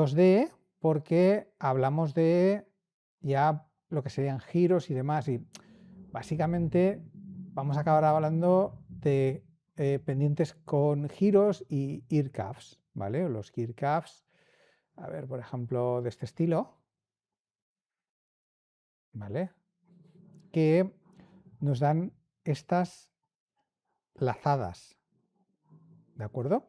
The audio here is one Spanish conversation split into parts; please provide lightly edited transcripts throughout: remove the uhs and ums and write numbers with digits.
2D porque hablamos de ya lo que serían giros y demás, y básicamente vamos a acabar hablando de pendientes con giros y ear cuffs, ¿vale? Los ear cuffs, a ver, por ejemplo, de este estilo, ¿vale? Que nos dan estas lazadas, ¿de acuerdo?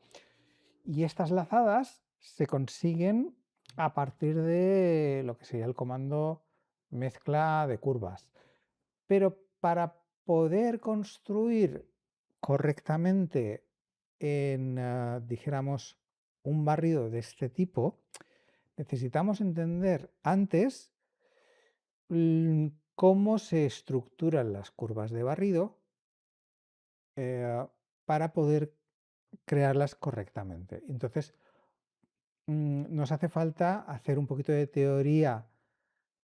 Y estas lazadas se consiguen a partir de lo que sería el comando mezcla de curvas. Pero para poder construir correctamente dijéramos, un barrido de este tipo, necesitamos entender antes cómo se estructuran las curvas de barrido eh, para poder crearlas correctamente. Entonces, nos hace falta hacer un poquito de teoría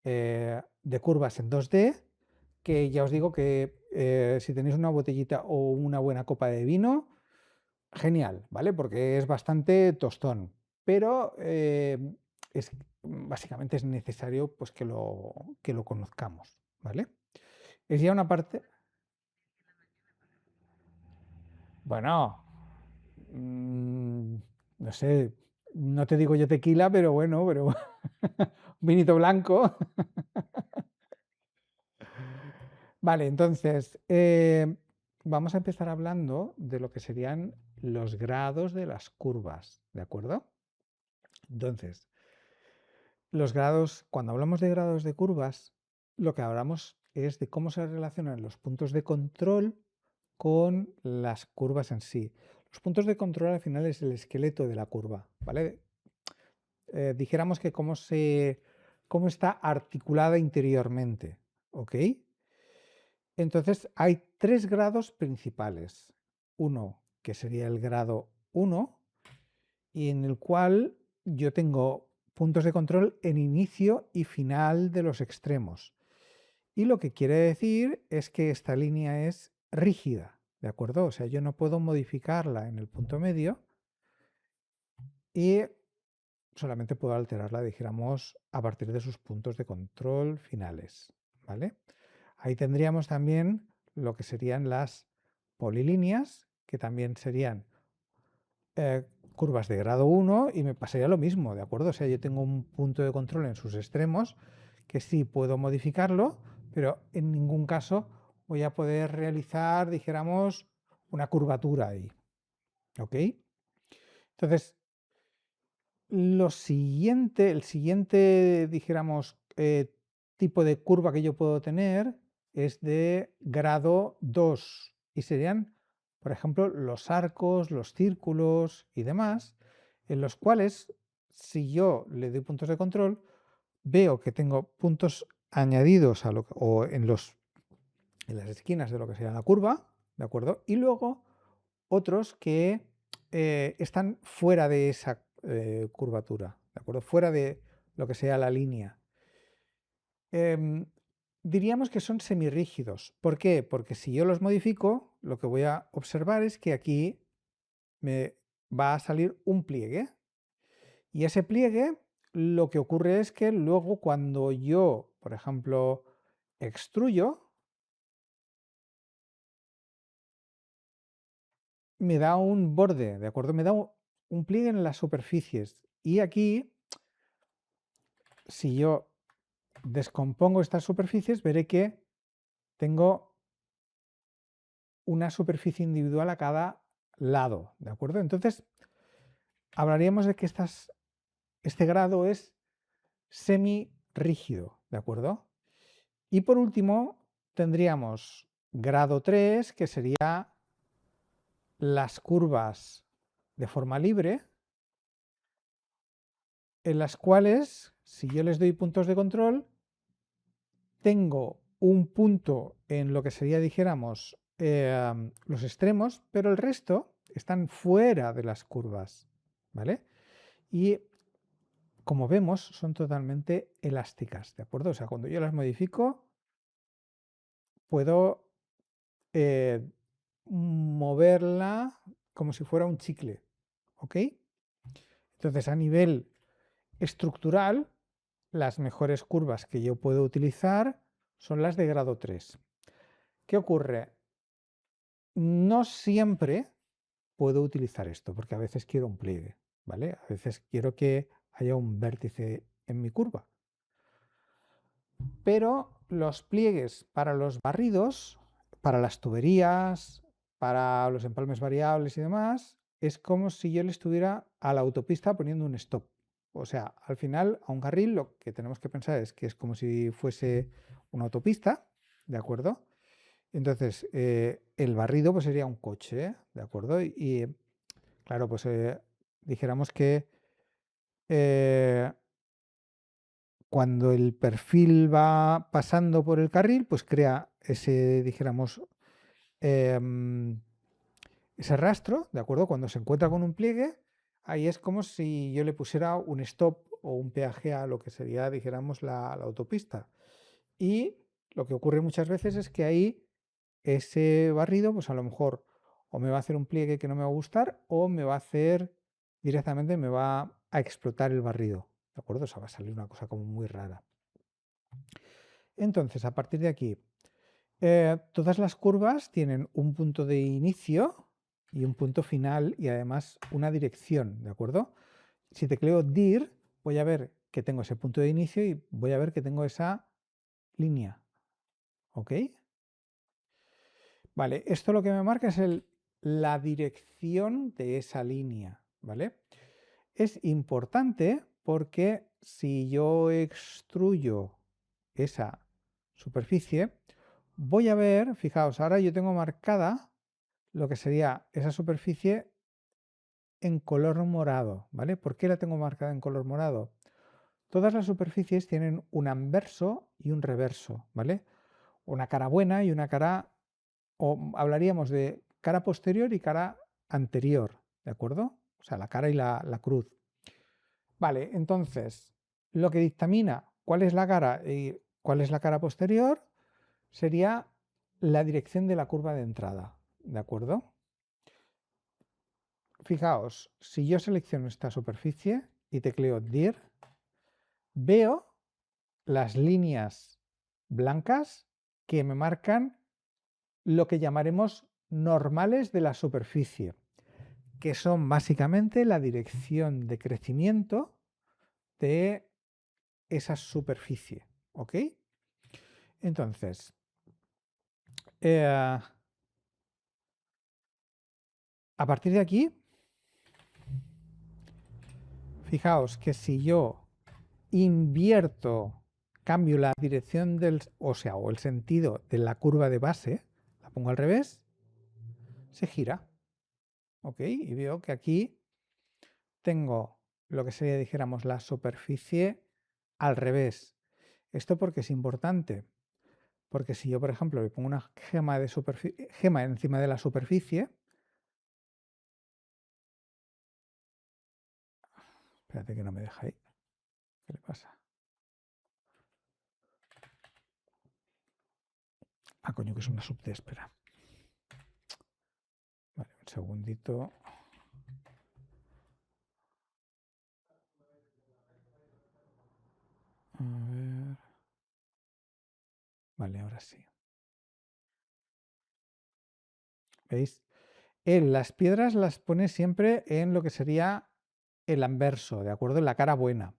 de curvas en 2D, que ya os digo que si tenéis una botellita o una buena copa de vino, genial, ¿vale? Porque es bastante tostón, pero básicamente es necesario pues, que lo conozcamos, ¿vale? Es ya una parte... Bueno, mm, no sé, no te digo yo tequila, pero bueno, pero vinito blanco. Vale, entonces vamos a empezar hablando de lo que serían los grados de las curvas, ¿de acuerdo? Entonces, los grados, cuando hablamos de grados de curvas, lo que hablamos es de cómo se relacionan los puntos de control con las curvas en sí. Los puntos de control al final es el esqueleto de la curva, ¿vale? Dijéramos que cómo está articulada interiormente, ¿ok? Entonces hay tres grados principales. Uno que sería el grado 1 y en el cual yo tengo puntos de control en inicio y final de los extremos. Y lo que quiere decir es que esta línea es rígida, ¿de acuerdo? O sea, yo no puedo modificarla en el punto medio y solamente puedo alterarla, dijéramos, a partir de sus puntos de control finales, ¿vale? Ahí tendríamos también lo que serían las polilíneas, que también serían eh, curvas de grado 1 y me pasaría lo mismo, ¿de acuerdo? O sea, yo tengo un punto de control en sus extremos que sí puedo modificarlo, pero en ningún caso voy a poder realizar, dijéramos, una curvatura ahí, ¿ok? Entonces, el siguiente, dijéramos, tipo de curva que yo puedo tener es de grado 2 y serían, por ejemplo, los arcos, los círculos y demás, en los cuales, si yo le doy puntos de control, veo que tengo puntos añadidos o en las esquinas de lo que sería la curva, ¿de acuerdo? Y luego otros que están fuera de esa curvatura, ¿de acuerdo? Fuera de lo que sea la línea. Diríamos que son semirrígidos. ¿Por qué? Porque si yo los modifico, lo que voy a observar es que aquí me va a salir un pliegue. Y ese pliegue, lo que ocurre es que luego cuando yo, por ejemplo, extruyo, me da un borde, ¿de acuerdo? Me da un pliegue en las superficies. Y aquí, si yo descompongo estas superficies, veré que tengo una superficie individual a cada lado, ¿de acuerdo? Entonces, hablaríamos de que este grado es semi-rígido, ¿de acuerdo? Y por último, tendríamos grado 3, que sería las curvas de forma libre, en las cuales, si yo les doy puntos de control, tengo un punto en lo que sería, dijéramos, los extremos, pero el resto están fuera de las curvas, ¿vale? Y como vemos, son totalmente elásticas, ¿de acuerdo? O sea, cuando yo las modifico, puedo eh, moverla como si fuera un chicle, ¿ok? Entonces, a nivel estructural, las mejores curvas que yo puedo utilizar son las de grado 3. ¿Qué ocurre? No siempre puedo utilizar esto, porque a veces quiero un pliegue, ¿vale? A veces quiero que haya un vértice en mi curva. Pero los pliegues para los barridos, para las tuberías, para los empalmes variables y demás, es como si yo le estuviera a la autopista poniendo un stop. O sea, al final a un carril lo que tenemos que pensar es que es como si fuese una autopista, ¿de acuerdo? Entonces, el barrido pues sería un coche, ¿de acuerdo? Y claro, pues dijéramos que eh, cuando el perfil va pasando por el carril, pues crea ese, dijéramos, em, ese rastro, ¿de acuerdo? Cuando se encuentra con un pliegue, ahí es como si yo le pusiera un stop o un peaje a lo que sería, dijéramos, la autopista. Y lo que ocurre muchas veces es que ahí ese barrido, pues a lo mejor o me va a hacer un pliegue que no me va a gustar o me va a hacer directamente, me va a explotar el barrido, ¿de acuerdo? O sea, va a salir una cosa como muy rara. Entonces, a partir de aquí, todas las curvas tienen un punto de inicio y un punto final y además una dirección, ¿de acuerdo? Si tecleo dir, voy a ver que tengo ese punto de inicio y voy a ver que tengo esa línea, ¿ok? Vale, esto lo que me marca es la dirección de esa línea, ¿vale? Es importante porque si yo extruyo esa superficie, voy a ver, fijaos, ahora yo tengo marcada lo que sería esa superficie en color morado, ¿vale? ¿Por qué la tengo marcada en color morado? Todas las superficies tienen un anverso y un reverso, ¿vale? Una cara buena y una cara, o hablaríamos de cara posterior y cara anterior, ¿de acuerdo? O sea, la cara y la cruz. Vale, entonces, lo que dictamina cuál es la cara y cuál es la cara posterior sería la dirección de la curva de entrada, ¿de acuerdo? Fijaos, si yo selecciono esta superficie y tecleo dir, veo las líneas blancas que me marcan lo que llamaremos normales de la superficie, que son básicamente la dirección de crecimiento de esa superficie, ¿ok? Entonces, a partir de aquí, fijaos que si yo invierto, cambio la dirección del, o sea, o el sentido de la curva de base, la pongo al revés, se gira, ¿ok? Y veo que aquí tengo lo que sería, dijéramos, la superficie al revés. Esto porque es importante, porque si yo, por ejemplo, le pongo una gema encima de la superficie, espérate que no me deja ahí, ¿qué le pasa? Ah, coño, que es una subte, espera. Vale, un segundito. A ver. Vale, ahora sí. ¿Veis? Él las piedras las pone siempre en lo que sería el anverso, ¿de acuerdo? En la cara buena.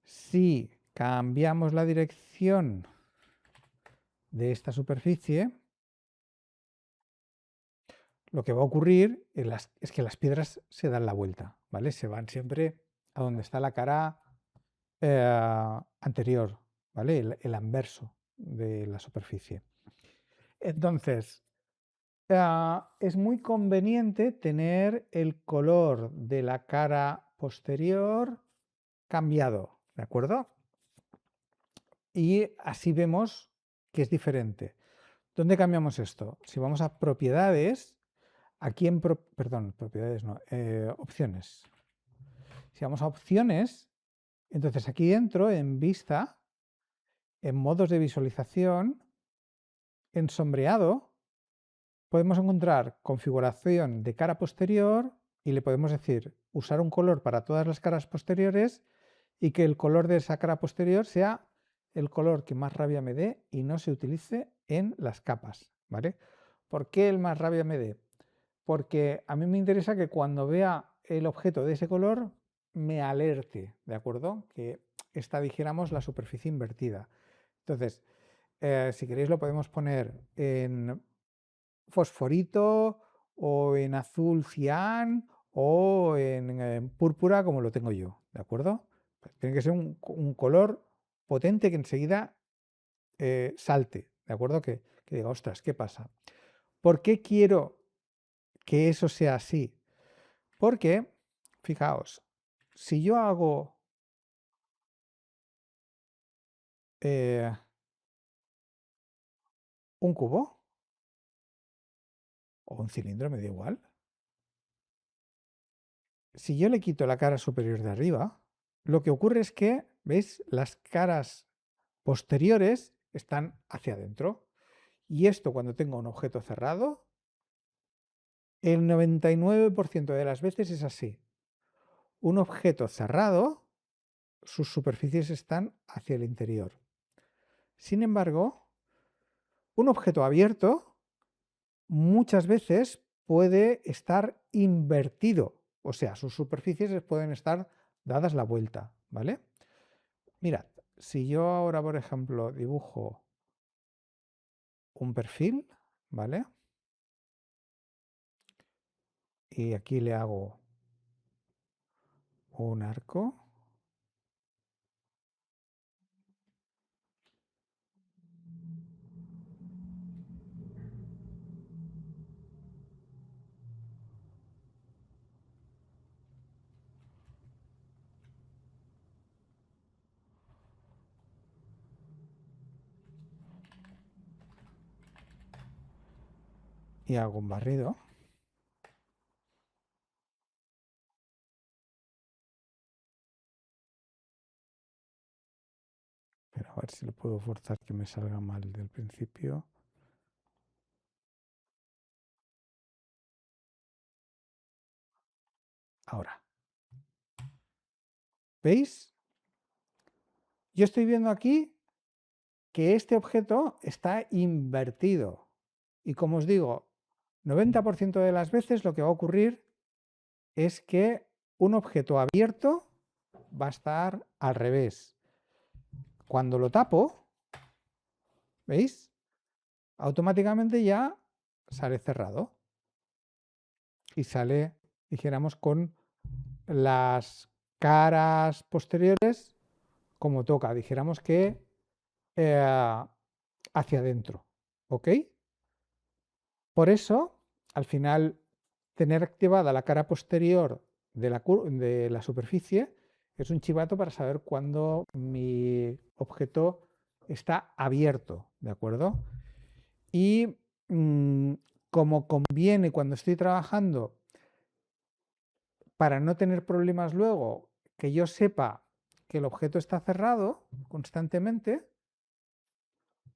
Si cambiamos la dirección de esta superficie, lo que va a ocurrir es que las piedras se dan la vuelta, ¿vale? Se van siempre a donde está la cara anterior, ¿vale? El anverso de la superficie. Entonces, es muy conveniente tener el color de la cara posterior cambiado, ¿de acuerdo? Y así vemos que es diferente. ¿Dónde cambiamos esto? Si vamos a propiedades, aquí en, perdón, propiedades no, opciones. Si vamos a opciones, entonces aquí dentro, en vista, en modos de visualización, en sombreado, podemos encontrar configuración de cara posterior y le podemos decir usar un color para todas las caras posteriores y que el color de esa cara posterior sea el color que más rabia me dé y no se utilice en las capas, ¿vale? ¿Por qué el más rabia me dé? Porque a mí me interesa que cuando vea el objeto de ese color me alerte, ¿de acuerdo? Que esta, dijéramos, la superficie invertida. Entonces, si queréis lo podemos poner en fosforito o en azul cian o en púrpura como lo tengo yo, ¿de acuerdo? Tiene que ser un color potente que enseguida salte, ¿de acuerdo? Que diga, ostras, ¿qué pasa? ¿Por qué quiero que eso sea así? Porque, fijaos, si yo hago eh, un cubo o un cilindro, me da igual, si yo le quito la cara superior de arriba, lo que ocurre es que, ¿veis? Las caras posteriores están hacia adentro. Y esto, cuando tengo un objeto cerrado, el 99% de las veces es así. Un objeto cerrado, sus superficies están hacia el interior. Sin embargo, un objeto abierto muchas veces puede estar invertido, o sea, sus superficies pueden estar dadas la vuelta, ¿vale? Mirad, si yo ahora, por ejemplo, dibujo un perfil, ¿vale? Y aquí le hago un arco y hago un barrido, pero a ver si lo puedo forzar que me salga mal del principio. Ahora, ¿veis? Yo estoy viendo aquí que este objeto está invertido. Y como os digo, 90% de las veces lo que va a ocurrir es que un objeto abierto va a estar al revés. Cuando lo tapo, ¿veis? Automáticamente ya sale cerrado y sale, dijéramos, con las caras posteriores como toca, dijéramos que hacia adentro, ¿ok? Por eso, al final, tener activada la cara posterior de la superficie es un chivato para saber cuándo mi objeto está abierto, ¿de acuerdo? Y mmm, como conviene cuando estoy trabajando, para no tener problemas luego, que yo sepa que el objeto está cerrado constantemente,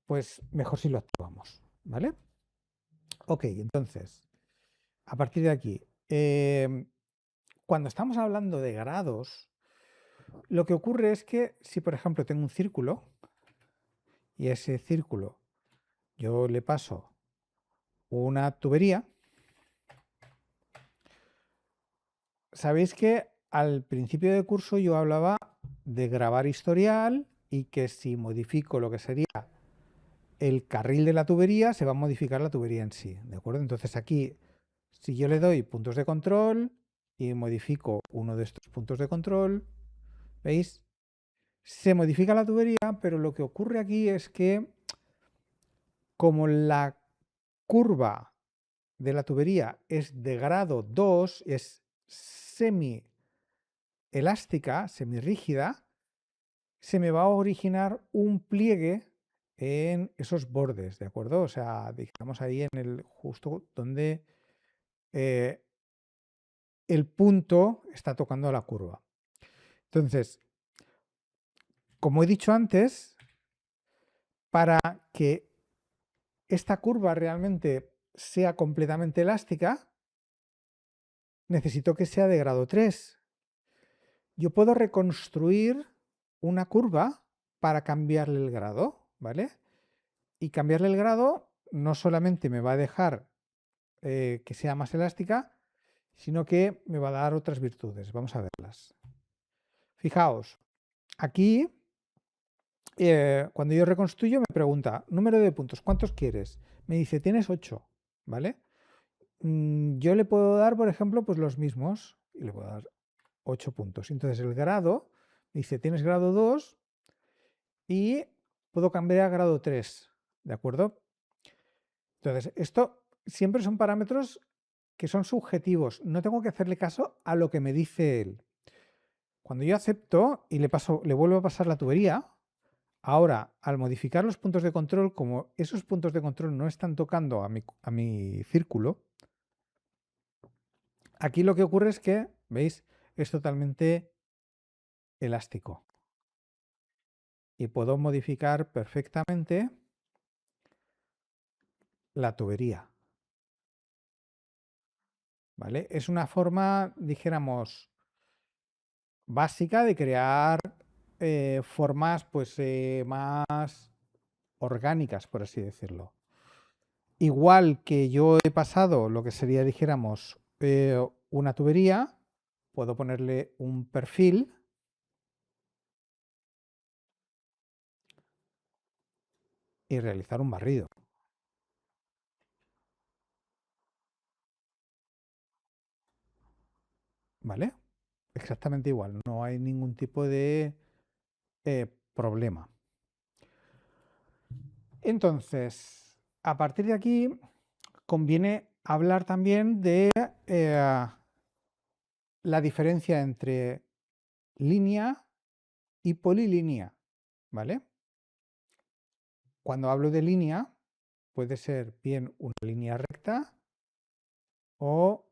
pues mejor si lo activamos, ¿vale? Ok, entonces, a partir de aquí, cuando estamos hablando de grados, lo que ocurre es que si, por ejemplo, tengo un círculo y ese círculo yo le paso una tubería, sabéis que al principio del curso yo hablaba de grabar historial y que si modifico lo que sería el carril de la tubería, se va a modificar la tubería en sí, ¿de acuerdo? Entonces aquí, si yo le doy puntos de control y modifico uno de estos puntos de control, ¿veis? Se modifica la tubería, pero lo que ocurre aquí es que como la curva de la tubería es de grado 2, es semi elástica, semi rígida, se me va a originar un pliegue en esos bordes, ¿de acuerdo? O sea, digamos ahí en el justo donde eh, el punto está tocando la curva. Entonces, como he dicho antes, para que esta curva realmente sea completamente elástica, necesito que sea de grado 3. Yo puedo reconstruir una curva para cambiarle el grado, ¿vale? Y cambiarle el grado no solamente me va a dejar que sea más elástica, sino que me va a dar otras virtudes. Vamos a verlas. Fijaos, aquí cuando yo reconstruyo me pregunta, número de puntos, ¿cuántos quieres? Me dice, tienes 8, ¿vale? Yo le puedo dar, por ejemplo, pues los mismos, y le puedo dar 8 puntos. Entonces el grado, me dice, tienes grado 2 y puedo cambiar a grado 3, ¿de acuerdo? Entonces, esto siempre son parámetros que son subjetivos, no tengo que hacerle caso a lo que me dice él. Cuando yo acepto y le vuelvo a pasar la tubería, ahora, al modificar los puntos de control, como esos puntos de control no están tocando a mi círculo, aquí lo que ocurre es que, ¿veis? Es totalmente elástico. Y puedo modificar perfectamente la tubería. ¿Vale? Es una forma, dijéramos, básica de crear formas pues, más orgánicas, por así decirlo. Igual que yo he pasado lo que sería, dijéramos, una tubería, puedo ponerle un perfil y realizar un barrido. ¿Vale? Exactamente igual, no hay ningún tipo de problema. Entonces, a partir de aquí, conviene hablar también de la diferencia entre línea y polilínea, ¿vale? Cuando hablo de línea, puede ser bien una línea recta o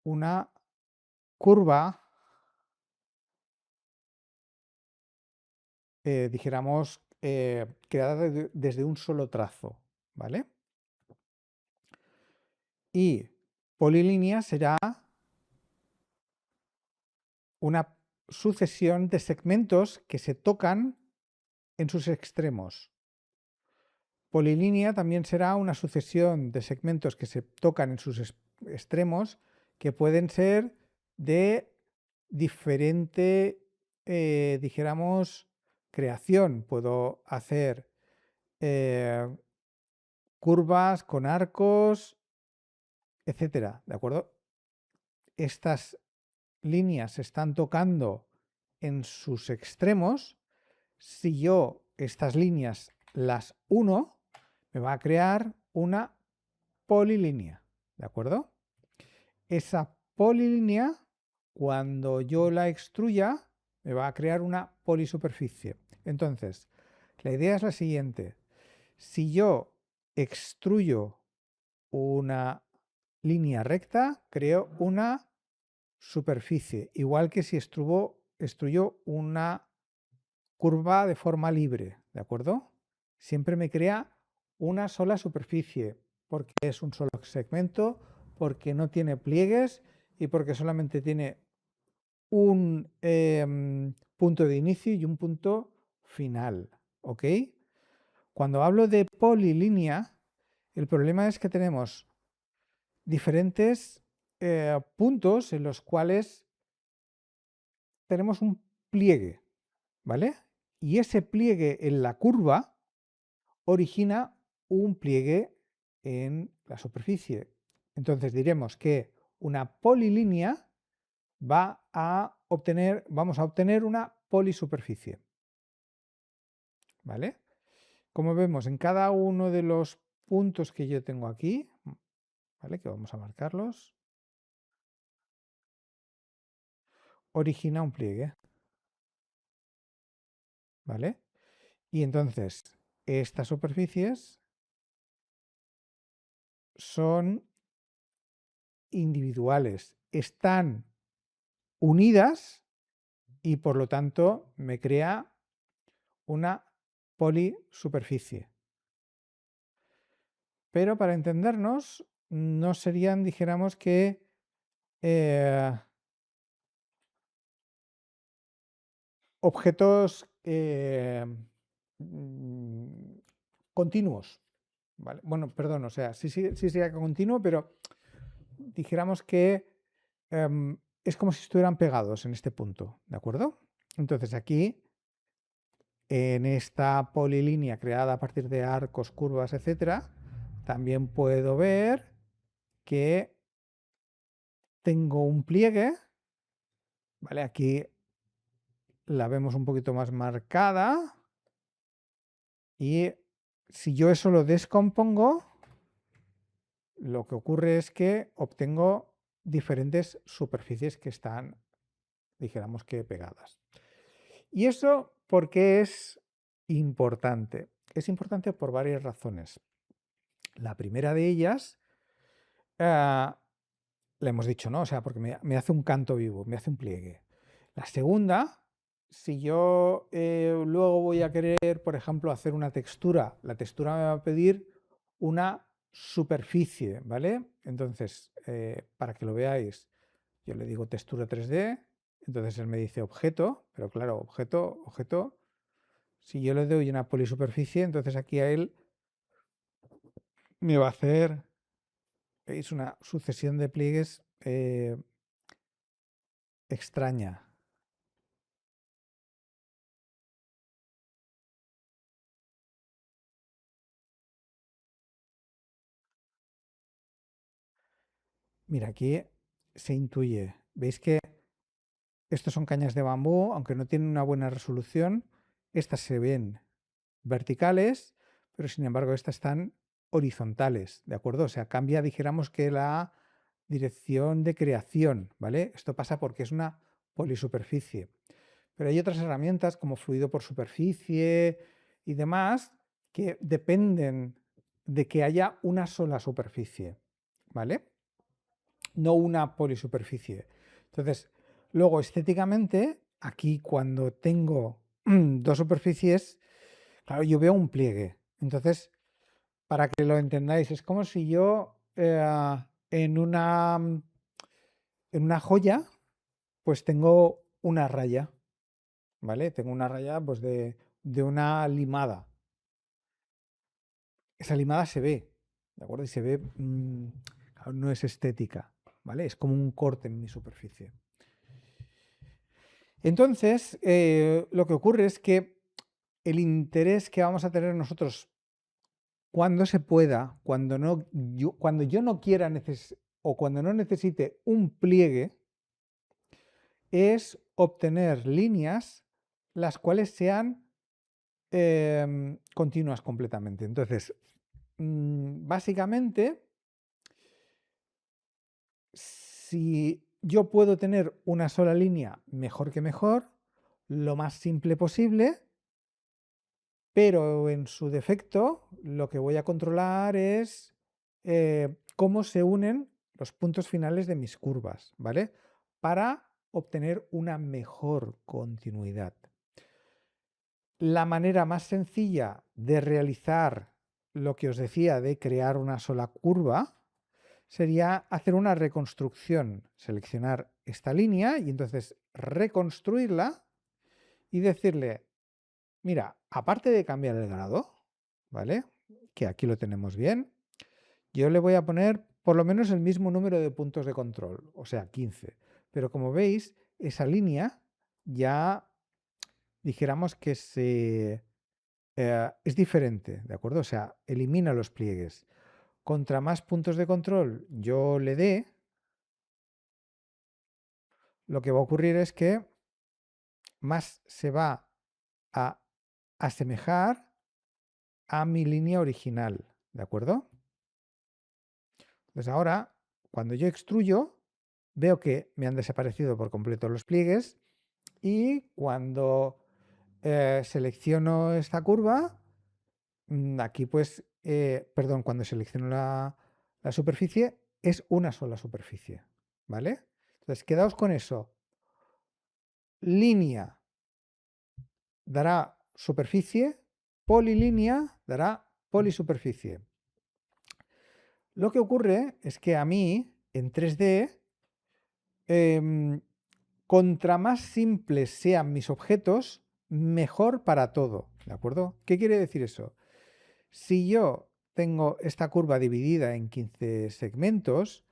una curva, dijéramos, creada desde un solo trazo, ¿vale? Y polilínea será una sucesión de segmentos que se tocan en sus extremos. Polilínea también será una sucesión de segmentos que se tocan en sus extremos que pueden ser de diferente, dijéramos, creación. Puedo hacer curvas con arcos, etcétera, ¿de acuerdo? Estas líneas se están tocando en sus extremos. Si yo estas líneas las uno, me va a crear una polilínea, ¿de acuerdo? Esa polilínea, cuando yo la extruya, me va a crear una polisuperficie. Entonces, la idea es la siguiente. Si yo extruyo una línea recta, creo una superficie, igual que si extruyo una curva de forma libre, ¿de acuerdo? Siempre me crea una sola superficie, porque es un solo segmento, porque no tiene pliegues y porque solamente tiene un punto de inicio y un punto final, ¿ok? Cuando hablo de polilínea, el problema es que tenemos diferentes puntos en los cuales tenemos un pliegue, ¿vale? Y ese pliegue en la curva origina un pliegue en la superficie. Entonces diremos que una polilínea vamos a obtener una polisuperficie. ¿Vale? Como vemos en cada uno de los puntos que yo tengo aquí, ¿vale? Que vamos a marcarlos, origina un pliegue. ¿Vale? Y entonces estas superficies son individuales, están unidas y por lo tanto me crea una polisuperficie. Pero para entendernos, no serían, dijéramos que objetos continuos. ¿Vale? Bueno, perdón, o sea, sí sería continuo, pero dijéramos que es como si estuvieran pegados en este punto, ¿de acuerdo? Entonces aquí, en esta polilínea creada a partir de arcos, curvas, etcétera, también puedo ver que tengo un pliegue, ¿vale? Aquí la vemos un poquito más marcada y si yo eso lo descompongo, lo que ocurre es que obtengo diferentes superficies que están, dijéramos que pegadas. ¿Y eso por qué es importante? Es importante por varias razones. La primera de ellas, la hemos dicho, ¿no? O sea, porque me hace un canto vivo, me hace un pliegue. La segunda, si yo luego voy a querer, por ejemplo, hacer una textura, la textura me va a pedir una superficie, ¿vale? Entonces, para que lo veáis, yo le digo textura 3D, entonces él me dice objeto, pero claro, objeto, si yo le doy una polisuperficie, entonces aquí a él me va a hacer, veis, una sucesión de pliegues extraña. Mira, aquí se intuye, veis que estos son cañas de bambú, aunque no tienen una buena resolución, estas se ven verticales, pero sin embargo estas están horizontales, ¿de acuerdo? O sea, cambia, dijéramos que la dirección de creación, ¿vale? Esto pasa porque es una polisuperficie. Pero hay otras herramientas como fluido por superficie y demás que dependen de que haya una sola superficie, ¿vale? No una polisuperficie. Entonces, luego estéticamente, aquí cuando tengo dos superficies, claro, yo veo un pliegue. Entonces, para que lo entendáis, es como si yo en una joya, pues tengo una raya, ¿vale? Tengo una raya pues de una limada. Esa limada se ve, ¿de acuerdo? Y se ve, claro, no es estética, ¿vale? Es como un corte en mi superficie. Entonces, lo que ocurre es que el interés que vamos a tener nosotros cuando se pueda, cuando yo no quiera o cuando no necesite un pliegue, es obtener líneas las cuales sean continuas completamente. Entonces, básicamente, si yo puedo tener una sola línea, mejor que mejor, lo más simple posible, pero en su defecto lo que voy a controlar es cómo se unen los puntos finales de mis curvas, ¿vale? Para obtener una mejor continuidad. La manera más sencilla de realizar lo que os decía de crear una sola curva sería hacer una reconstrucción, seleccionar esta línea y entonces reconstruirla y decirle, mira, aparte de cambiar el grado, ¿vale? Que aquí lo tenemos bien, yo le voy a poner por lo menos el mismo número de puntos de control, o sea, 15. Pero como veis, esa línea ya dijéramos que es diferente, ¿de acuerdo? O sea, elimina los pliegues. Contra más puntos de control yo le dé, lo que va a ocurrir es que más se va a asemejar a mi línea original, ¿de acuerdo? Entonces ahora, cuando yo extruyo, veo que me han desaparecido por completo los pliegues y cuando selecciono esta curva, aquí pues, perdón, cuando selecciono la superficie, es una sola superficie, ¿vale? Entonces, quedaos con eso. Línea dará superficie, polilínea dará polisuperficie. Lo que ocurre es que a mí, en 3D, contra más simples sean mis objetos, mejor para todo, ¿de acuerdo? ¿Qué quiere decir eso? Si yo tengo esta curva dividida en 15 segmentos,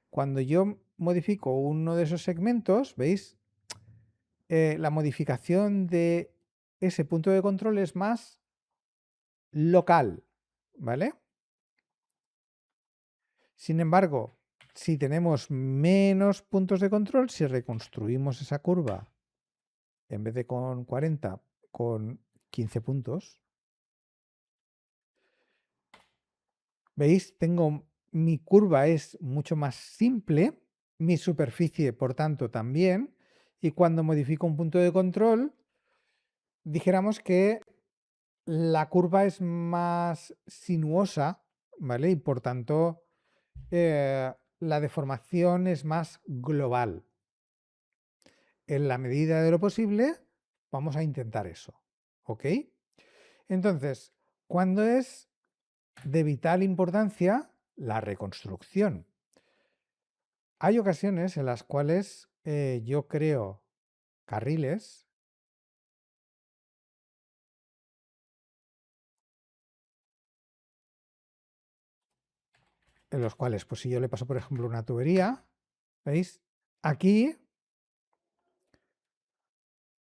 cuando yo modifico uno de esos segmentos, ¿veis? La modificación de ese punto de control es más local, ¿vale? Sin embargo, si tenemos menos puntos de control, si reconstruimos esa curva en vez de con 40, con 15 puntos, ¿veis? Mi curva es mucho más simple, mi superficie, por tanto, también, y cuando modifico un punto de control, dijéramos que la curva es más sinuosa, ¿vale? Y por tanto, la deformación es más global. En la medida de lo posible, vamos a intentar eso, ¿ok? Entonces, ¿cuándo es de vital importancia la reconstrucción? Hay ocasiones en las cuales yo creo carriles en los cuales, pues si yo le paso, por ejemplo, una tubería, ¿veis? Aquí,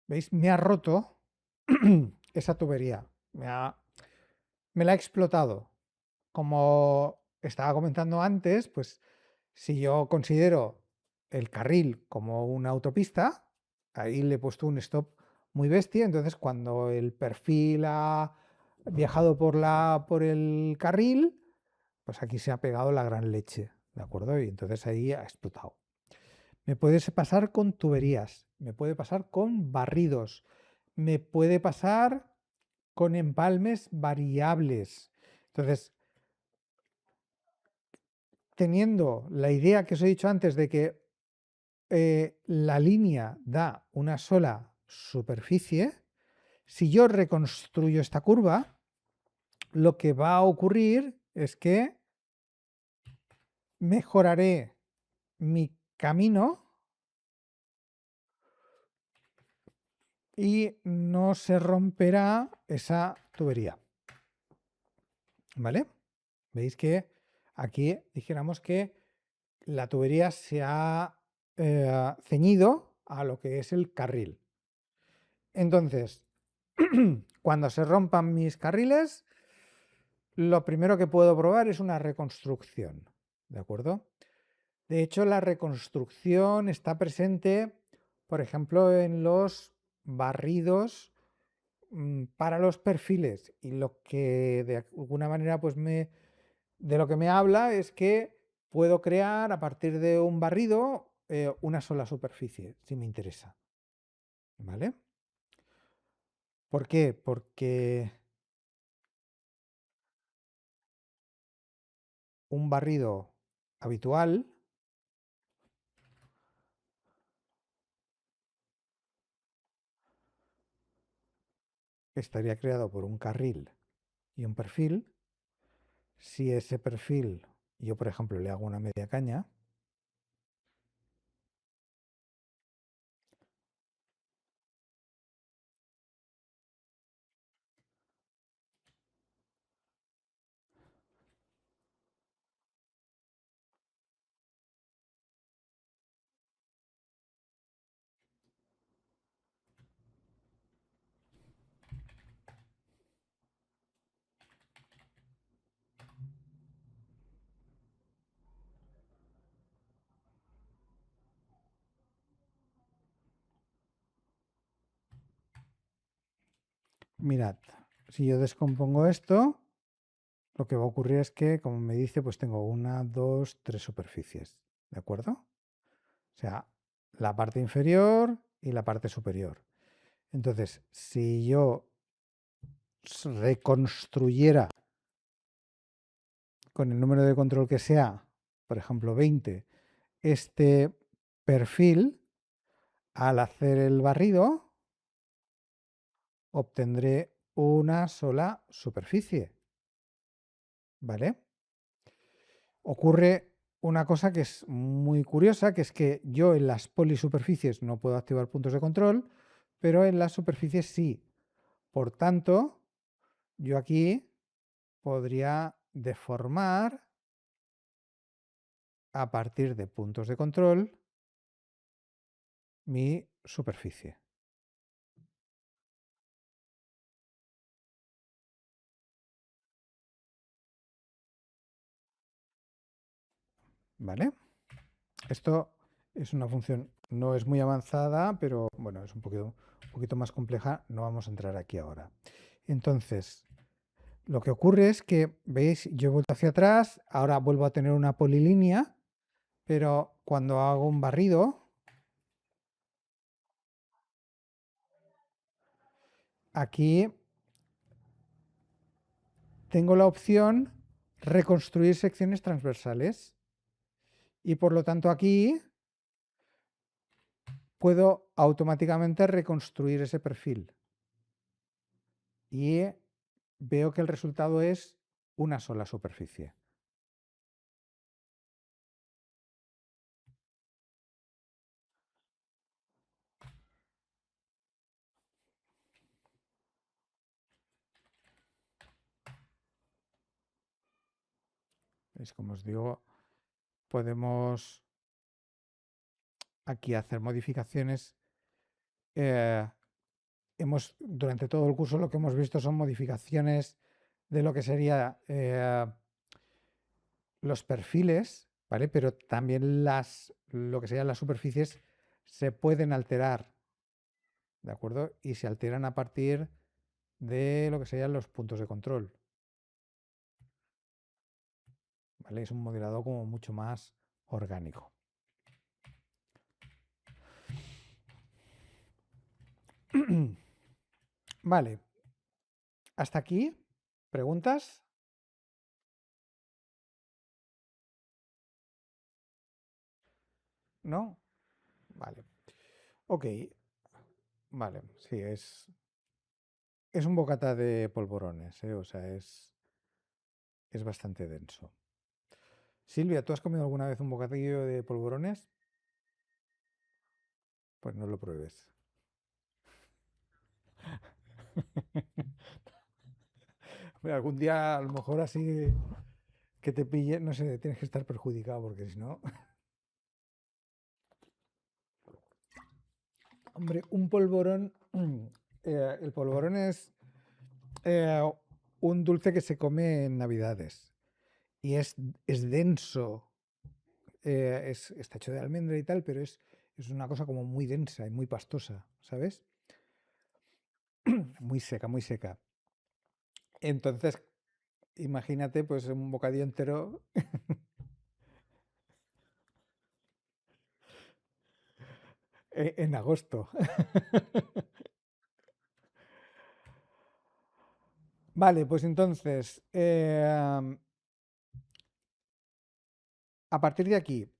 ¿veis? Me ha roto esa tubería, me la ha explotado. Como estaba comentando antes, pues si yo considero el carril como una autopista, ahí le he puesto un stop muy bestia, entonces cuando el perfil ha viajado por el carril, pues aquí se ha pegado la gran leche, ¿de acuerdo? Y entonces ahí ha explotado. Me puede pasar con tuberías, me puede pasar con barridos, me puede pasar con empalmes variables. Entonces, teniendo la idea que os he dicho antes de que la línea da una sola superficie, si yo reconstruyo esta curva, lo que va a ocurrir es que mejoraré mi camino y no se romperá esa tubería. ¿Vale? Veis que aquí dijéramos que la tubería se ha ceñido a lo que es el carril. Entonces, cuando se rompan mis carriles, lo primero que puedo probar es una reconstrucción, ¿de acuerdo? De hecho, la reconstrucción está presente, por ejemplo, en los barridos para los perfiles, y lo que de alguna manera de lo que me habla es que puedo crear a partir de un barrido una sola superficie, si me interesa, ¿vale? ¿Por qué? Porque un barrido habitual estaría creado por un carril y un perfil. Si ese perfil, yo por ejemplo le hago una media caña, mirad, si yo descompongo esto, lo que va a ocurrir es que, como me dice, pues tengo una, dos, tres superficies, ¿de acuerdo? O sea, la parte inferior y la parte superior. Entonces, si yo reconstruyera con el número de control que sea, por ejemplo 20, este perfil, al hacer el barrido, obtendré una sola superficie, ¿vale? Ocurre una cosa que es muy curiosa, que es que yo en las polisuperficies no puedo activar puntos de control, pero en las superficies sí. Por tanto, yo aquí podría deformar a partir de puntos de control mi superficie. ¿Vale? Esto es una función, no es muy avanzada, pero bueno, es un poquito más compleja. No vamos a entrar aquí ahora. Entonces, lo que ocurre es que, veis, yo he vuelto hacia atrás, ahora vuelvo a tener una polilínea, pero cuando hago un barrido, aquí tengo la opción reconstruir secciones transversales y por lo tanto aquí puedo automáticamente reconstruir ese perfil y veo que el resultado es una sola superficie. Es como os digo, podemos aquí hacer modificaciones. eh, durante todo el curso lo que hemos visto son modificaciones de lo que sería los perfiles, ¿vale? Pero también lo que serían las superficies se pueden alterar, ¿de acuerdo? Y se alteran a partir de lo que serían los puntos de control, ¿vale? Es un modelado como mucho más orgánico. Vale, hasta aquí. ¿Preguntas? ¿No? Vale. Ok, vale, sí, es un bocata de polvorones, ¿eh? O sea, es bastante denso. Silvia, ¿tú has comido alguna vez un bocadillo de polvorones? Pues no lo pruebes. Algún día a lo mejor así que te pille, no sé, tienes que estar perjudicado porque si no... Hombre, un polvorón... el polvorón es eh, un dulce que se come en Navidades y es denso, está hecho de almendra y tal, pero es una cosa como muy densa y muy pastosa, ¿sabes? Muy seca, muy seca. Entonces, imagínate pues un bocadillo entero en agosto. Vale, pues entonces, a partir de aquí,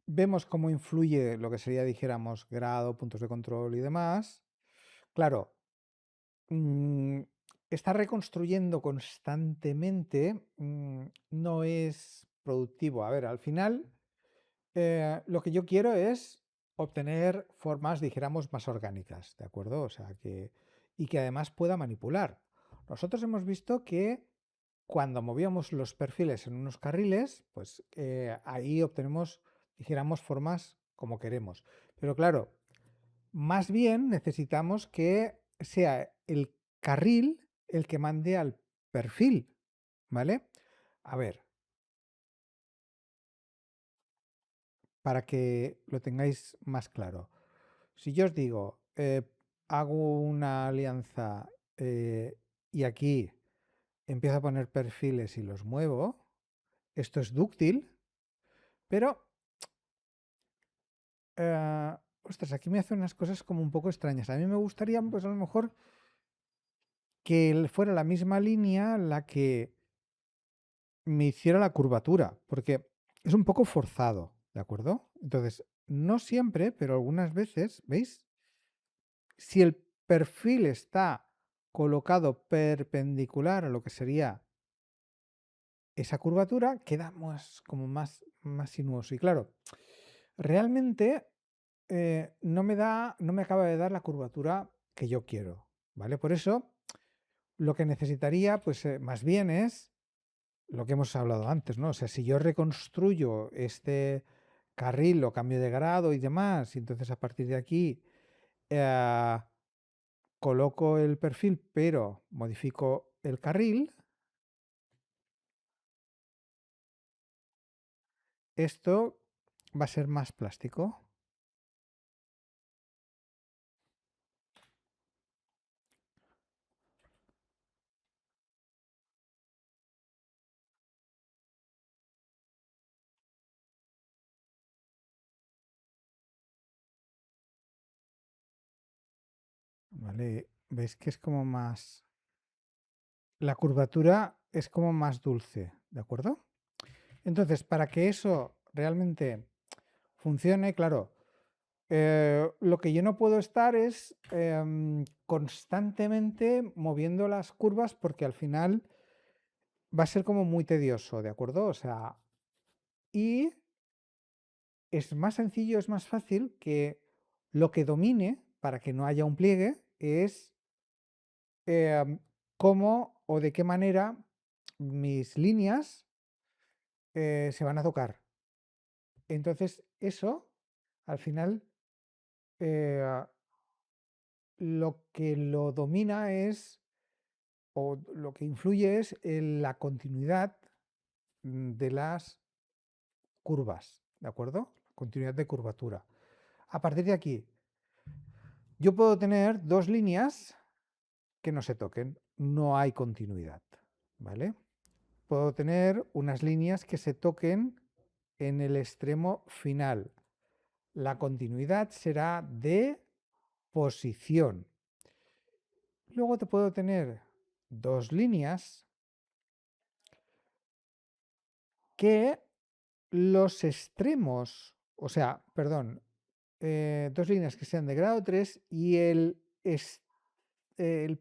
vemos cómo influye lo que sería, dijéramos, grado, puntos de control y demás. Claro, mm, estar reconstruyendo constantemente no es productivo. A ver, al final, lo que yo quiero es obtener formas, dijéramos, más orgánicas, ¿de acuerdo? O sea, y que además pueda manipular. Nosotros hemos visto que cuando movíamos los perfiles en unos carriles, pues ahí obtenemos, dijéramos, formas como queremos. Pero claro, más bien necesitamos que sea el carril el que mande al perfil, ¿vale? A ver, para que lo tengáis más claro. Si yo os digo, hago una alianza y aquí empiezo a poner perfiles y los muevo, esto es dúctil, pero ostras, aquí me hace unas cosas como un poco extrañas. A mí me gustaría, pues a lo mejor, que fuera la misma línea la que me hiciera la curvatura, porque es un poco forzado, ¿de acuerdo? Entonces, no siempre, pero algunas veces, ¿veis? Si el perfil está colocado perpendicular a lo que sería esa curvatura queda como más sinuoso. Y claro, realmente no me acaba de dar la curvatura que yo quiero, ¿vale? Por eso lo que necesitaría, pues más bien es lo que hemos hablado antes, ¿no? O sea, si yo reconstruyo este carril, lo cambio de grado y demás, y entonces a partir de aquí eh, coloco el perfil, pero modifico el carril, esto va a ser más plástico. ¿Vale? ¿Veis que es como más... La curvatura es como más dulce, ¿de acuerdo? Entonces, para que eso realmente funcione, claro, lo que yo no puedo estar es constantemente moviendo las curvas porque al final va a ser como muy tedioso, ¿de acuerdo? O sea, y es más sencillo, es más fácil que lo que domine para que no haya un pliegue es cómo o de qué manera mis líneas se van a tocar. Entonces, eso, al final, eh, lo que lo domina es, o lo que influye es en la continuidad de las curvas, ¿de acuerdo? Continuidad de curvatura. A partir de aquí, yo puedo tener dos líneas que no se toquen, no hay continuidad, ¿vale? Puedo tener unas líneas que se toquen en el extremo final. La continuidad será de posición. Luego te puedo tener dos líneas que los extremos, o sea, perdón, dos líneas que sean de grado 3 y el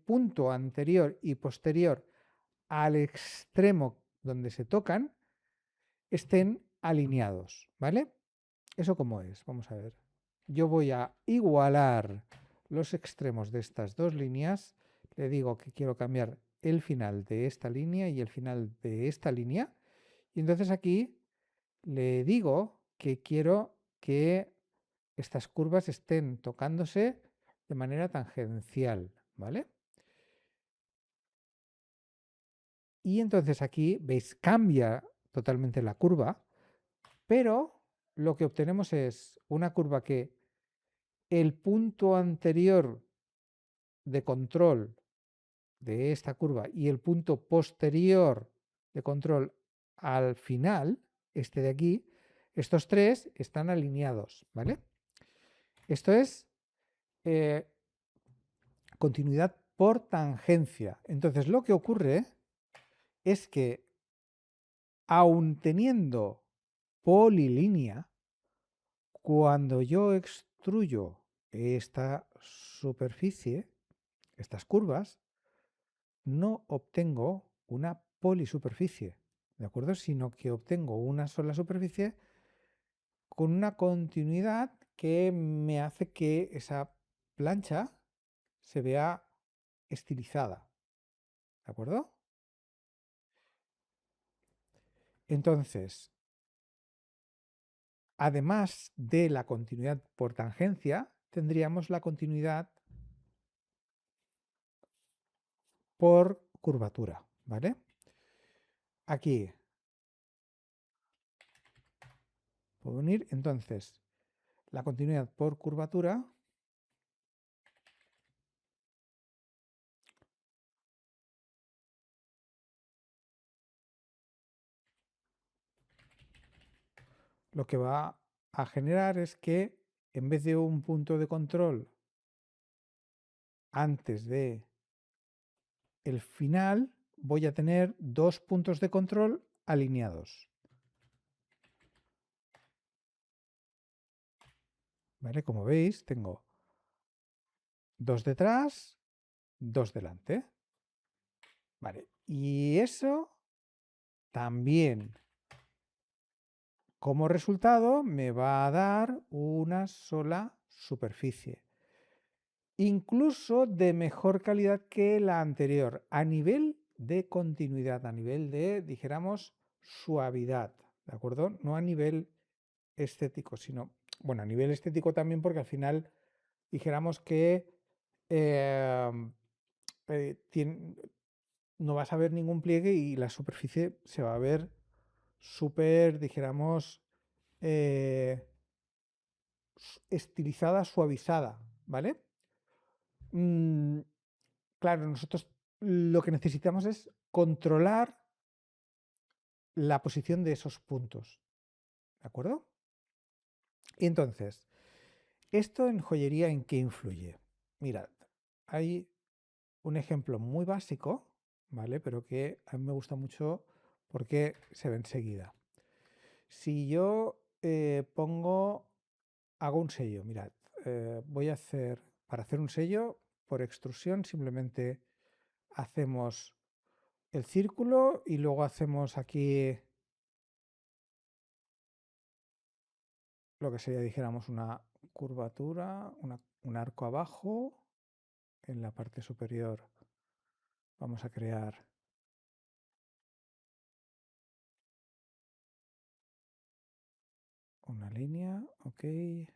punto anterior y posterior al extremo donde se tocan estén alineados, ¿vale? ¿Eso cómo es? Vamos a ver. Yo voy a igualar los extremos de estas dos líneas. Le digo que quiero cambiar el final de esta línea y el final de esta línea. Y entonces aquí le digo que quiero que estas curvas estén tocándose de manera tangencial, ¿vale? Y entonces aquí, veis, cambia totalmente la curva, pero lo que obtenemos es una curva que el punto anterior de control de esta curva y el punto posterior de control al final, este de aquí, estos tres están alineados, ¿vale? Esto es eh, continuidad por tangencia. Entonces lo que ocurre es que aun teniendo polilínea, cuando yo extruyo esta superficie, estas curvas, no obtengo una polisuperficie, ¿de acuerdo? Sino que obtengo una sola superficie con una continuidad que me hace que esa plancha se vea estilizada, ¿de acuerdo? Entonces, además de la continuidad por tangencia, tendríamos la continuidad por curvatura, ¿vale? Aquí puedo unir, entonces, la continuidad por curvatura lo que va a generar es que en vez de un punto de control antes de el final, voy a tener dos puntos de control alineados. ¿Vale? Como veis, tengo dos detrás, dos delante. Vale. Y eso también como resultado me va a dar una sola superficie, incluso de mejor calidad que la anterior, a nivel de continuidad, a nivel de, dijéramos, suavidad, ¿de acuerdo? No a nivel estético, sino, bueno, a nivel estético también, porque al final dijéramos que eh, tiene, no vas a ver ningún pliegue y la superficie se va a ver súper, dijéramos, eh, estilizada, suavizada, ¿vale? Mm, claro, nosotros lo que necesitamos es controlar la posición de esos puntos, ¿de acuerdo? Y entonces, ¿esto en joyería en qué influye? Mirad, hay un ejemplo muy básico, ¿vale? Pero que a mí me gusta mucho porque se ve enseguida. Si yo hago un sello, mirad, voy a hacer, para hacer un sello por extrusión simplemente hacemos el círculo y luego hacemos aquí lo que sería, dijéramos, una curvatura, un arco abajo. En la parte superior vamos a crear una línea, ok. Y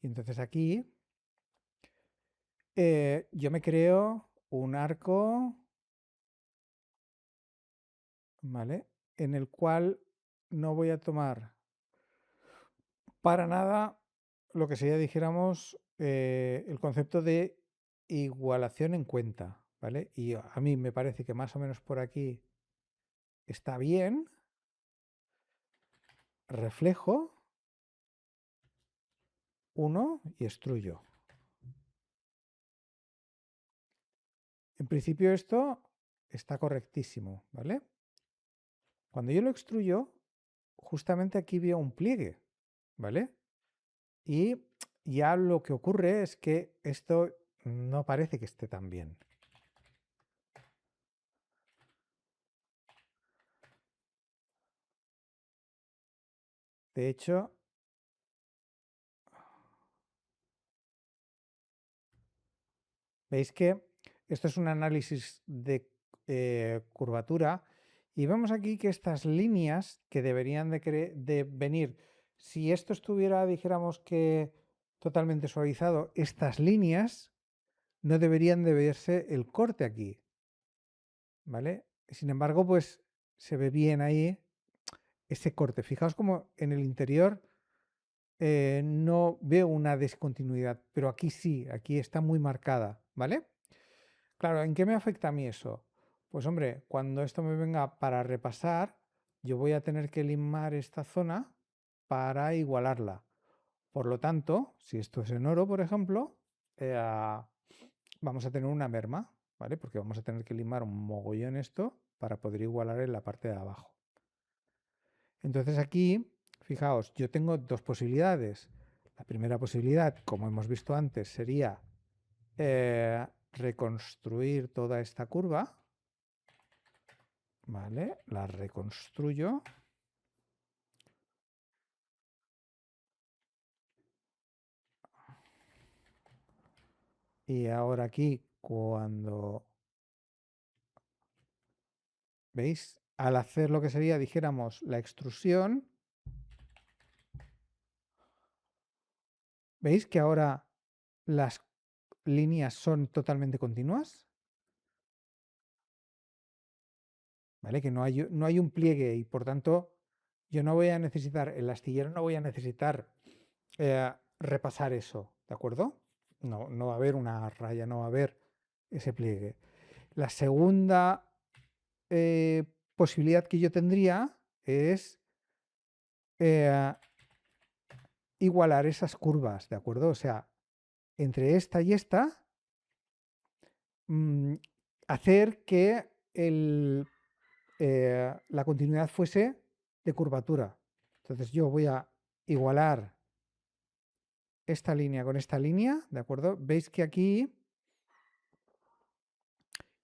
entonces aquí yo me creo un arco, ¿vale? En el cual no voy a tomar para nada lo que sería, dijéramos, el concepto de igualación en cuenta, ¿vale? Y a mí me parece que más o menos por aquí está bien. Reflejo, uno y extruyo. En principio esto está correctísimo, ¿vale? Cuando yo lo extruyo, justamente aquí veo un pliegue, ¿vale? Y ya lo que ocurre es que esto no parece que esté tan bien. De hecho, veis que esto es un análisis de curvatura y vemos aquí que estas líneas que deberían de venir, si esto estuviera, dijéramos que totalmente suavizado, estas líneas no deberían de verse el corte aquí, ¿vale? Sin embargo, pues se ve bien ahí ese corte. Fijaos como en el interior no veo una discontinuidad, pero aquí sí, aquí está muy marcada, ¿vale? Claro, ¿en qué me afecta a mí eso? Pues hombre, cuando esto me venga para repasar, yo voy a tener que limar esta zona para igualarla. Por lo tanto, si esto es en oro, por ejemplo, vamos a tener una merma, ¿vale? Porque vamos a tener que limar un mogollón esto para poder igualar en la parte de abajo. Entonces aquí, fijaos, yo tengo dos posibilidades. La primera posibilidad, como hemos visto antes, sería reconstruir toda esta curva, ¿vale? La reconstruyo. Y ahora aquí, cuando, ¿veis? Al hacer lo que sería, dijéramos, la extrusión, ¿veis que ahora las líneas son totalmente continuas? ¿Vale? Que no hay un pliegue y por tanto yo no voy a necesitar, el astillero no voy a necesitar repasar eso, ¿de acuerdo? No, no va a haber una raya, no va a haber ese pliegue. La segunda posibilidad que yo tendría es eh, igualar esas curvas, ¿de acuerdo? O sea, entre esta y esta, mmm, hacer que la continuidad fuese de curvatura. Entonces yo voy a igualar esta línea con esta línea, ¿de acuerdo? Veis que aquí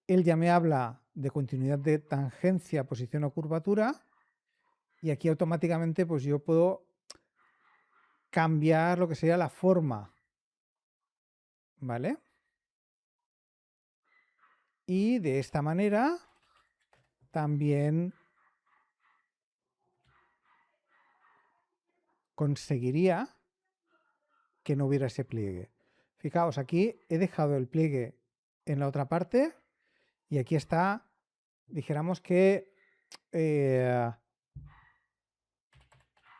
él ya me habla de continuidad de tangencia, posición o curvatura, y aquí automáticamente pues yo puedo cambiar lo que sería la forma, ¿vale? Y de esta manera también conseguiría que no hubiera ese pliegue. Fijaos, aquí he dejado el pliegue en la otra parte y aquí está, dijéramos que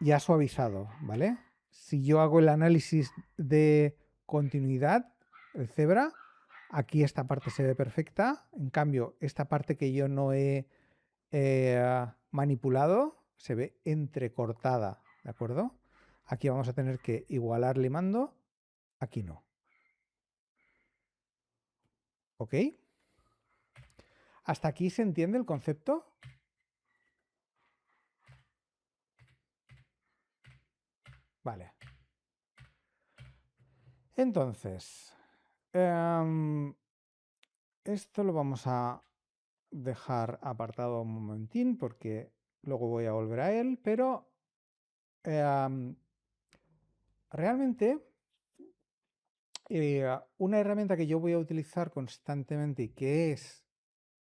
ya suavizado, ¿vale? Si yo hago el análisis de continuidad, el cebra, aquí esta parte se ve perfecta, en cambio esta parte que yo no he manipulado se ve entrecortada, ¿de acuerdo? Aquí vamos a tener que igualar limando, aquí no. ¿Ok? ¿Hasta aquí se entiende el concepto? Vale. Entonces, esto lo vamos a dejar apartado un momentín porque luego voy a volver a él, pero realmente una herramienta que yo voy a utilizar constantemente y que es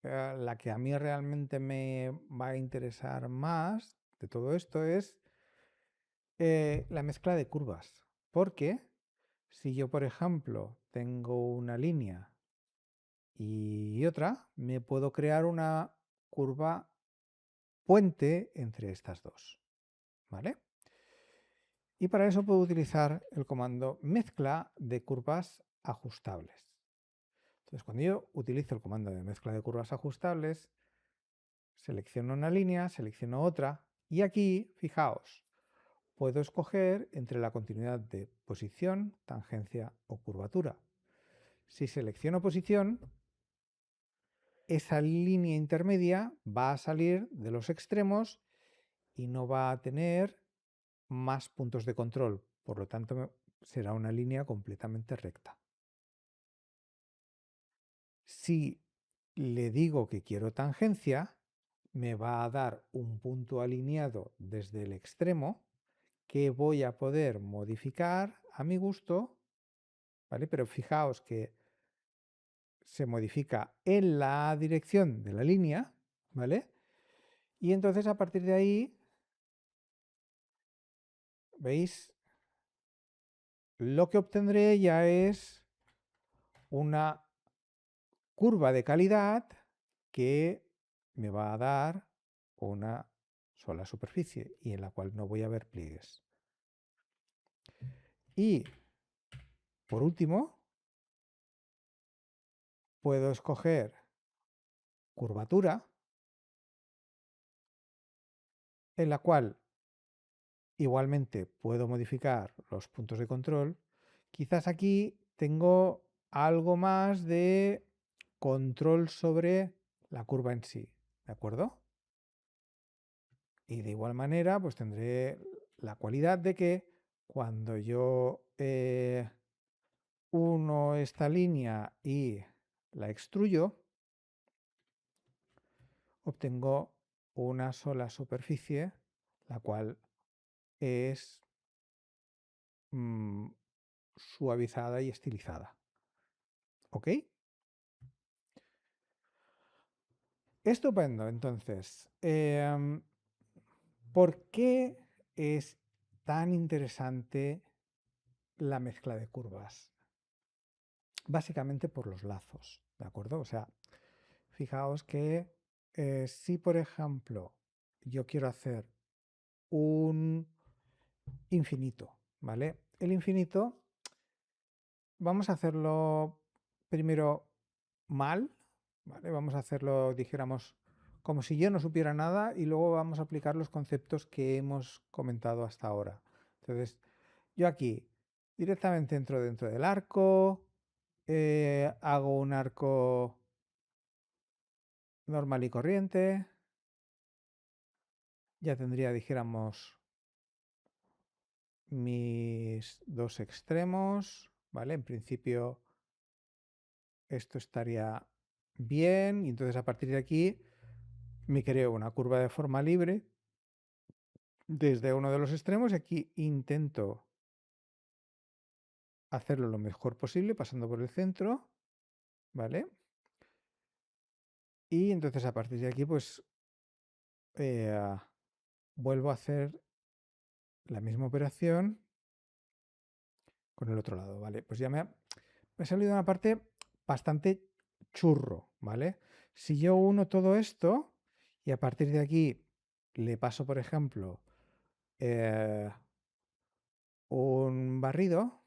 la que a mí realmente me va a interesar más de todo esto es la mezcla de curvas. Porque si yo, por ejemplo, tengo una línea y otra, me puedo crear una curva puente entre estas dos. ¿Vale? Y para eso puedo utilizar el comando mezcla de curvas ajustables. Entonces, cuando yo utilizo el comando de mezcla de curvas ajustables, selecciono una línea, selecciono otra y aquí, fijaos, puedo escoger entre la continuidad de posición, tangencia o curvatura. Si selecciono posición, esa línea intermedia va a salir de los extremos y no va a tener más puntos de control. Por lo tanto, será una línea completamente recta. Si le digo que quiero tangencia, me va a dar un punto alineado desde el extremo que voy a poder modificar a mi gusto, ¿vale? Pero fijaos que se modifica en la dirección de la línea, ¿vale? Y entonces a partir de ahí, ¿veis? Lo que obtendré ya es una curva de calidad que me va a dar una sola superficie y en la cual no voy a ver pliegues. Y por último, puedo escoger curvatura, en la cual igualmente puedo modificar los puntos de control. Quizás aquí tengo algo más de control sobre la curva en sí, ¿de acuerdo? Y de igual manera, pues tendré la cualidad de que cuando yo uno esta línea y la extruyo, obtengo una sola superficie, la cual es suavizada y estilizada. ¿Ok? Estupendo. Entonces, ¿por qué es tan interesante la mezcla de curvas? Básicamente por los lazos, ¿de acuerdo? O sea, fijaos que si, por ejemplo, yo quiero hacer un infinito, ¿vale? El infinito, vamos a hacerlo primero mal, ¿vale? Vamos a hacerlo, dijéramos, como si yo no supiera nada y luego vamos a aplicar los conceptos que hemos comentado hasta ahora. Entonces, yo aquí directamente entro dentro del arco, hago un arco normal y corriente, ya tendría, dijéramos, mis dos extremos, ¿vale? En principio esto estaría bien, y entonces a partir de aquí me creo una curva de forma libre desde uno de los extremos y aquí intento hacerlo lo mejor posible pasando por el centro, ¿vale? Y entonces a partir de aquí pues eh, vuelvo a hacer la misma operación con el otro lado, ¿vale? Pues ya me ha salido una parte bastante churro, ¿vale? Si yo uno todo esto y a partir de aquí le paso, por ejemplo, eh, un barrido,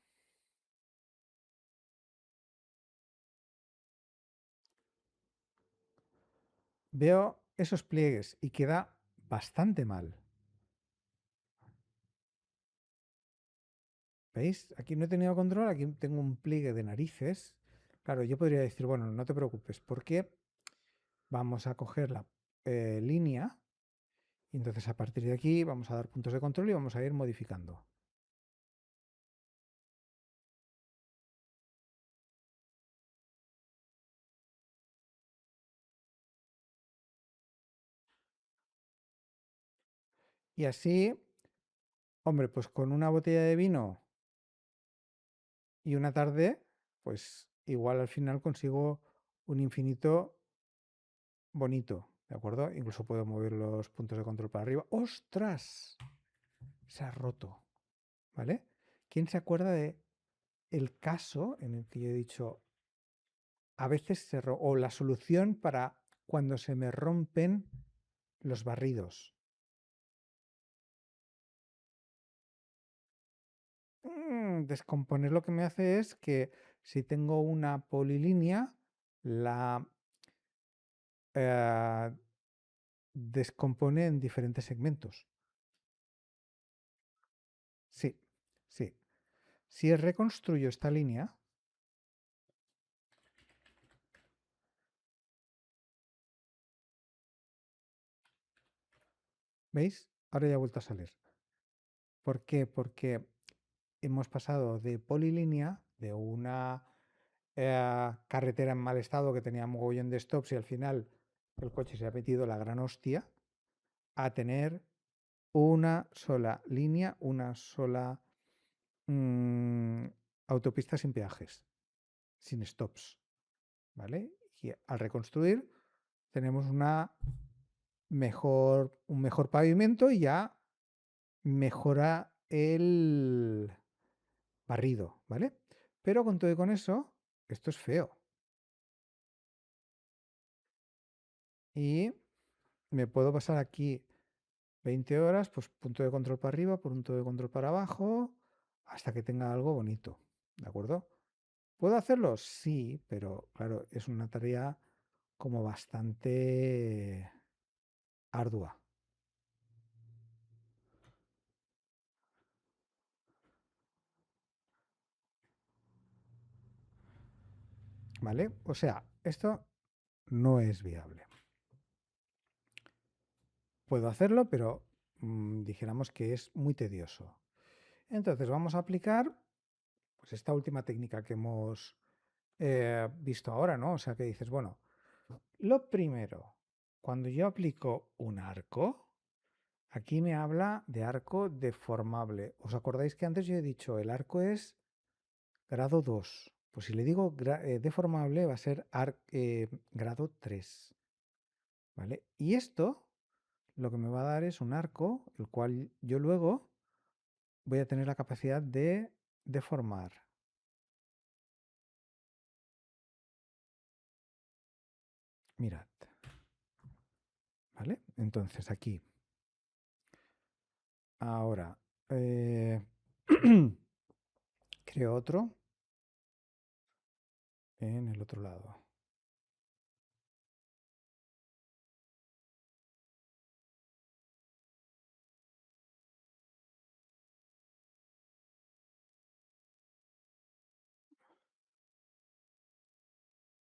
veo esos pliegues y queda bastante mal. ¿Veis? Aquí no he tenido control, aquí tengo un pliegue de narices. Claro, yo podría decir, bueno, no te preocupes, porque vamos a coger la línea y entonces a partir de aquí vamos a dar puntos de control y vamos a ir modificando. Y así, hombre, pues con una botella de vino y una tarde, pues igual al final consigo un infinito bonito, ¿de acuerdo? Incluso puedo mover los puntos de control para arriba. ¡Ostras! Se ha roto, ¿vale? ¿Quién se acuerda de el caso en el que yo he dicho a veces o la solución para cuando se me rompen los barridos? Descomponer lo que me hace es que si tengo una polilínea, la eh, descompone en diferentes segmentos. Sí, sí. Si reconstruyo esta línea, ¿veis? Ahora ya ha vuelto a salir. ¿Por qué? Porque hemos pasado de polilínea, de una carretera en mal estado que tenía mogollón de stops y al final el coche se ha metido la gran hostia, a tener una sola línea, una sola mm, autopista sin peajes, sin stops, ¿vale? Y al reconstruir tenemos un mejor pavimento y ya mejora el barrido, ¿vale? Pero con todo y con eso, esto es feo. Y me puedo pasar aquí 20 horas, pues punto de control para arriba, punto de control para abajo, hasta que tenga algo bonito, ¿de acuerdo? ¿Puedo hacerlo? Sí, pero claro, es una tarea como bastante ardua, ¿vale? O sea, esto no es viable. Puedo hacerlo, pero dijéramos que es muy tedioso. Entonces vamos a aplicar pues esta última técnica que hemos visto ahora, ¿no? O sea, que dices, bueno, lo primero, cuando yo aplico un arco, aquí me habla de arco deformable. ¿Os acordáis que antes yo he dicho el arco es grado 2? Pues si le digo deformable va a ser grado 3, ¿vale? Y esto lo que me va a dar es un arco, el cual yo luego voy a tener la capacidad de deformar. Mirad, ¿vale? Entonces aquí, ahora, creo otro en el otro lado.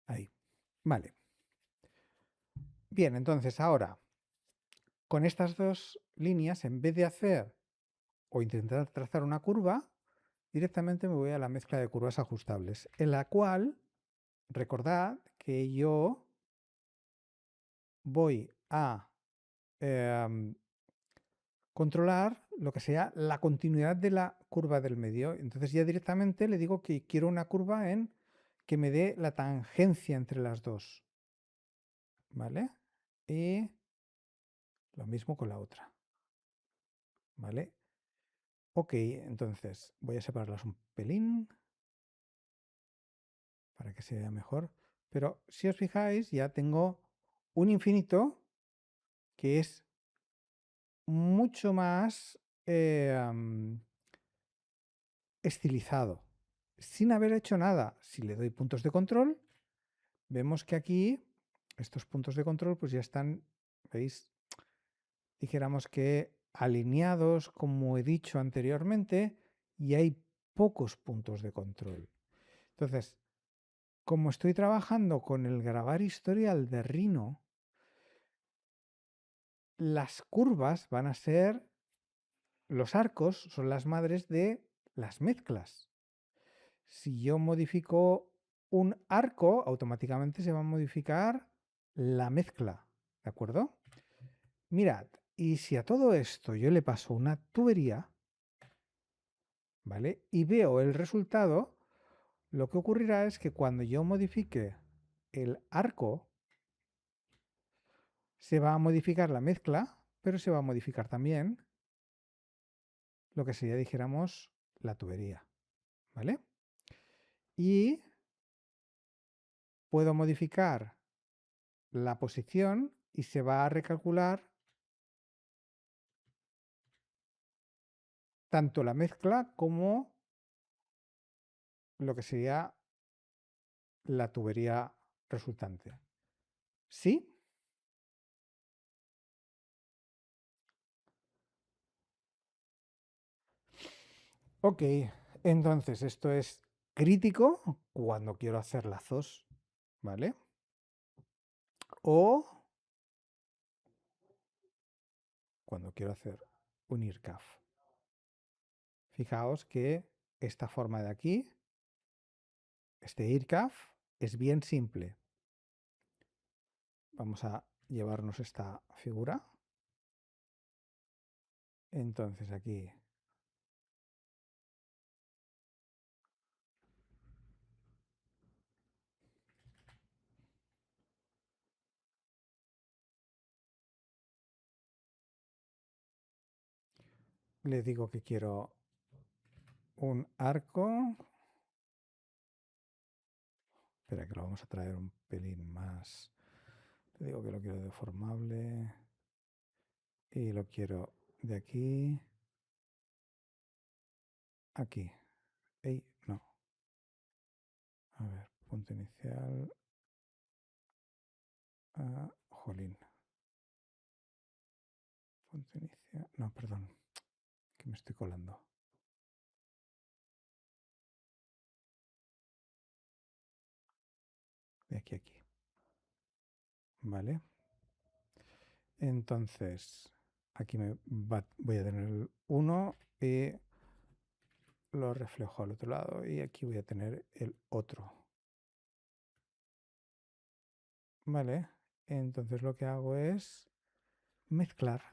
Ahí. Vale. Bien, entonces ahora, con estas dos líneas, en vez de hacer o intentar trazar una curva, directamente me voy a la mezcla de curvas ajustables, en la cual, recordad que yo voy a controlar lo que sea la continuidad de la curva del medio. Entonces ya directamente le digo que quiero una curva en que me dé la tangencia entre las dos. ¿Vale? Y lo mismo con la otra. ¿Vale? Ok, entonces voy a separarlas un pelín para que se vea mejor. Pero si os fijáis, ya tengo un infinito que es mucho más estilizado, sin haber hecho nada. Si le doy puntos de control, vemos que aquí estos puntos de control pues ya están, ¿veis? Dijéramos que alineados, como he dicho anteriormente, y hay pocos puntos de control. Entonces, como estoy trabajando con el grabar historial de Rhino, las curvas van a ser, los arcos son las madres de las mezclas. Si yo modifico un arco, automáticamente se va a modificar la mezcla, ¿de acuerdo? Mirad, y si a todo esto yo le paso una tubería, ¿vale? Y veo el resultado, lo que ocurrirá es que cuando yo modifique el arco, se va a modificar la mezcla, pero se va a modificar también lo que sería, dijéramos, la tubería, ¿vale? Y puedo modificar la posición y se va a recalcular tanto la mezcla como lo que sería la tubería resultante. ¿Sí? Ok, entonces esto es crítico cuando quiero hacer lazos, ¿vale? O cuando quiero hacer un IRCAF. Fijaos que esta forma de aquí, este IRCAF, es bien simple. Vamos a llevarnos esta figura. Entonces aquí le digo que quiero un arco. Espera, que lo vamos a traer un pelín más. Le digo que lo quiero deformable. Y lo quiero de aquí. Aquí. Ey, no. A ver, punto inicial. Jolín. Punto inicial. No, perdón. Que me estoy colando. De aquí a aquí. Vale. Entonces, aquí voy a tener el 1 y lo reflejo al otro lado. Y aquí voy a tener el otro. Vale. Entonces lo que hago es mezclar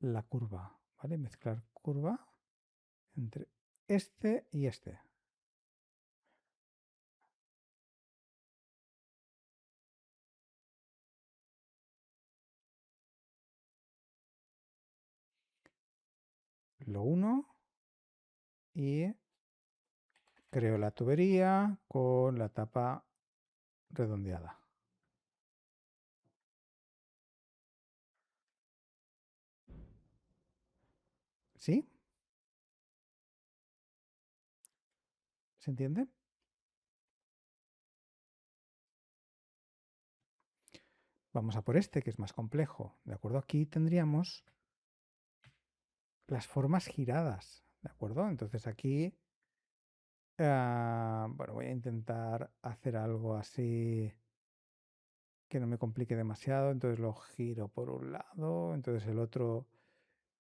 la curva. ¿Vale? Mezclar curva entre este y este. Lo uno y creo la tubería con la tapa redondeada. ¿Sí? ¿Se entiende? Vamos a por este, que es más complejo. ¿De acuerdo? Aquí tendríamos las formas giradas. ¿De acuerdo? Entonces aquí, bueno, voy a intentar hacer algo así que no me complique demasiado. Entonces lo giro por un lado, entonces el otro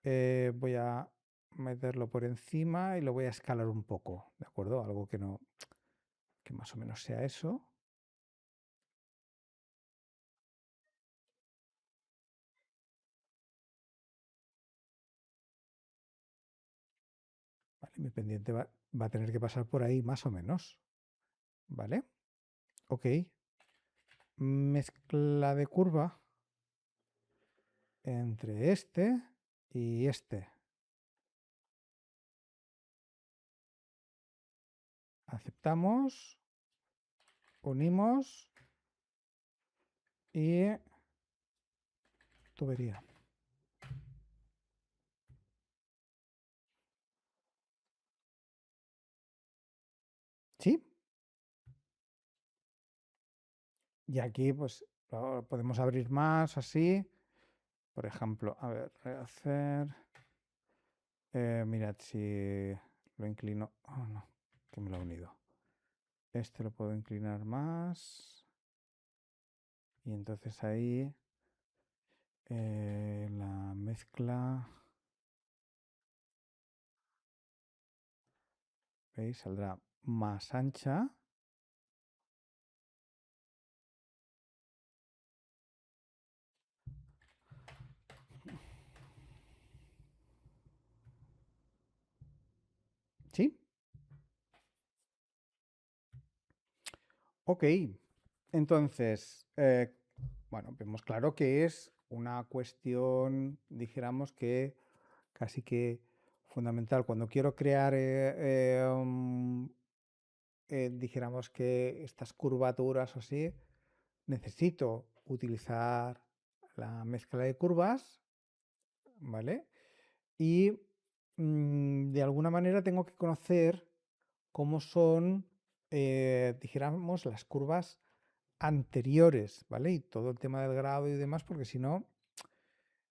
voy a meterlo por encima y lo voy a escalar un poco. ¿De acuerdo? Algo que no, que más o menos sea eso. Mi pendiente va a tener que pasar por ahí más o menos. ¿Vale? Ok. Mezcla de curva entre este y este. Aceptamos, unimos y tubería. ¿Sí? Y aquí pues podemos abrir más así. Por ejemplo, a ver, rehacer. Mirad si lo inclino. Oh, no, que me lo ha unido. Este lo puedo inclinar más. Y entonces ahí la mezcla, ¿veis? Saldrá más ancha. ¿Sí? Ok. Entonces, bueno, vemos claro que es una cuestión, dijéramos que casi que fundamental. Cuando quiero crear, dijéramos que estas curvaturas o así, necesito utilizar la mezcla de curvas, ¿vale? Y de alguna manera tengo que conocer cómo son, dijéramos, las curvas anteriores, ¿vale? Y todo el tema del grado y demás, porque si no,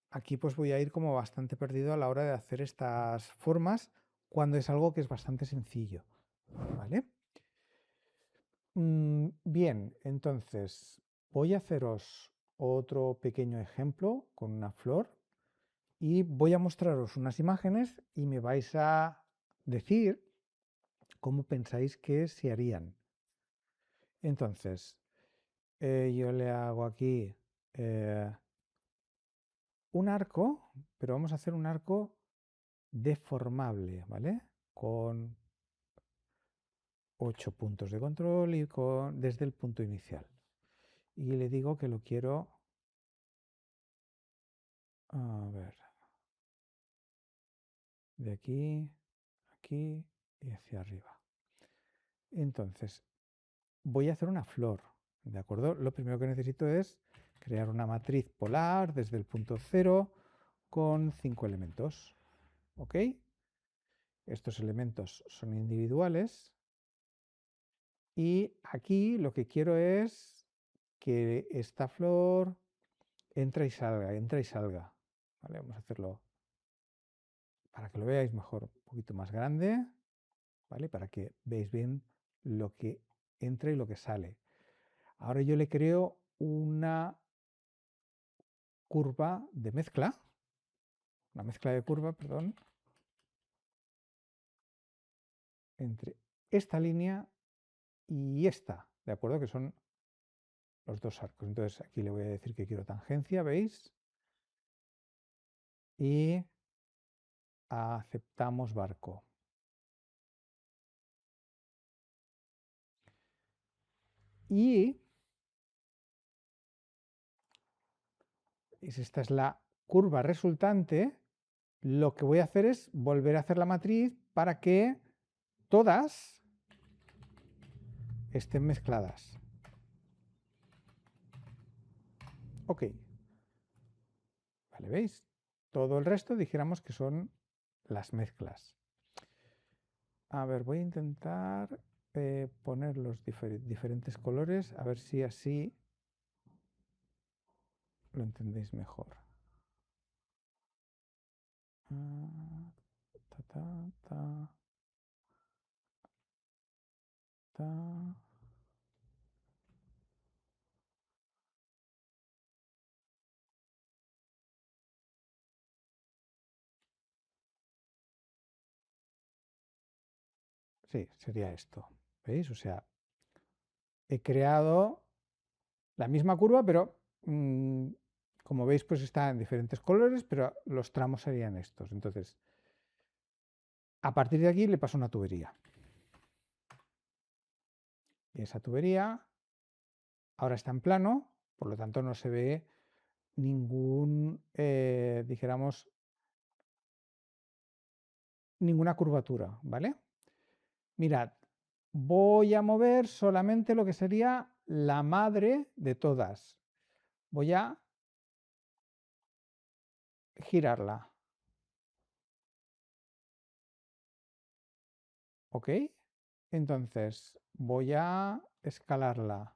aquí pues voy a ir como bastante perdido a la hora de hacer estas formas cuando es algo que es bastante sencillo, ¿vale? Bien, entonces voy a haceros otro pequeño ejemplo con una flor y voy a mostraros unas imágenes y me vais a decir cómo pensáis que se harían. Entonces, yo le hago aquí un arco, pero vamos a hacer un arco deformable, ¿vale? Con 8 puntos de control y desde el punto inicial. Y le digo que lo quiero, a ver, de aquí, aquí y hacia arriba. Entonces, voy a hacer una flor, ¿de acuerdo? Lo primero que necesito es crear una matriz polar desde el punto cero con 5 elementos, ¿ok? Estos elementos son individuales y aquí lo que quiero es que esta flor entra y salga, entra y salga. ¿Vale? Vamos a hacerlo para que lo veáis mejor, un poquito más grande, ¿vale? Para que veáis bien lo que entra y lo que sale. Ahora yo le creo una curva de mezcla, una mezcla de curva, perdón, entre esta línea y esta, ¿de acuerdo? Que son los dos arcos. Entonces aquí le voy a decir que quiero tangencia, ¿veis? Y aceptamos barco. Y esta es la curva resultante. Lo que voy a hacer es volver a hacer la matriz para que todas estén mezcladas. Ok. Vale, ¿veis? Todo el resto dijéramos que son las mezclas. A ver, voy a intentar poner los diferentes colores, a ver si así lo entendéis mejor. Ah, ta, ta, ta, ta. Sí, sería esto. ¿Veis? O sea, he creado la misma curva, pero como veis, pues está en diferentes colores, pero los tramos serían estos. Entonces, A partir de aquí le paso una tubería. Y esa tubería ahora está en plano, por lo tanto no se ve ningún, dijéramos, ninguna curvatura, ¿vale? Mirad, voy a mover solamente lo que sería la madre de todas. Voy a girarla, ¿ok? Entonces voy a escalarla,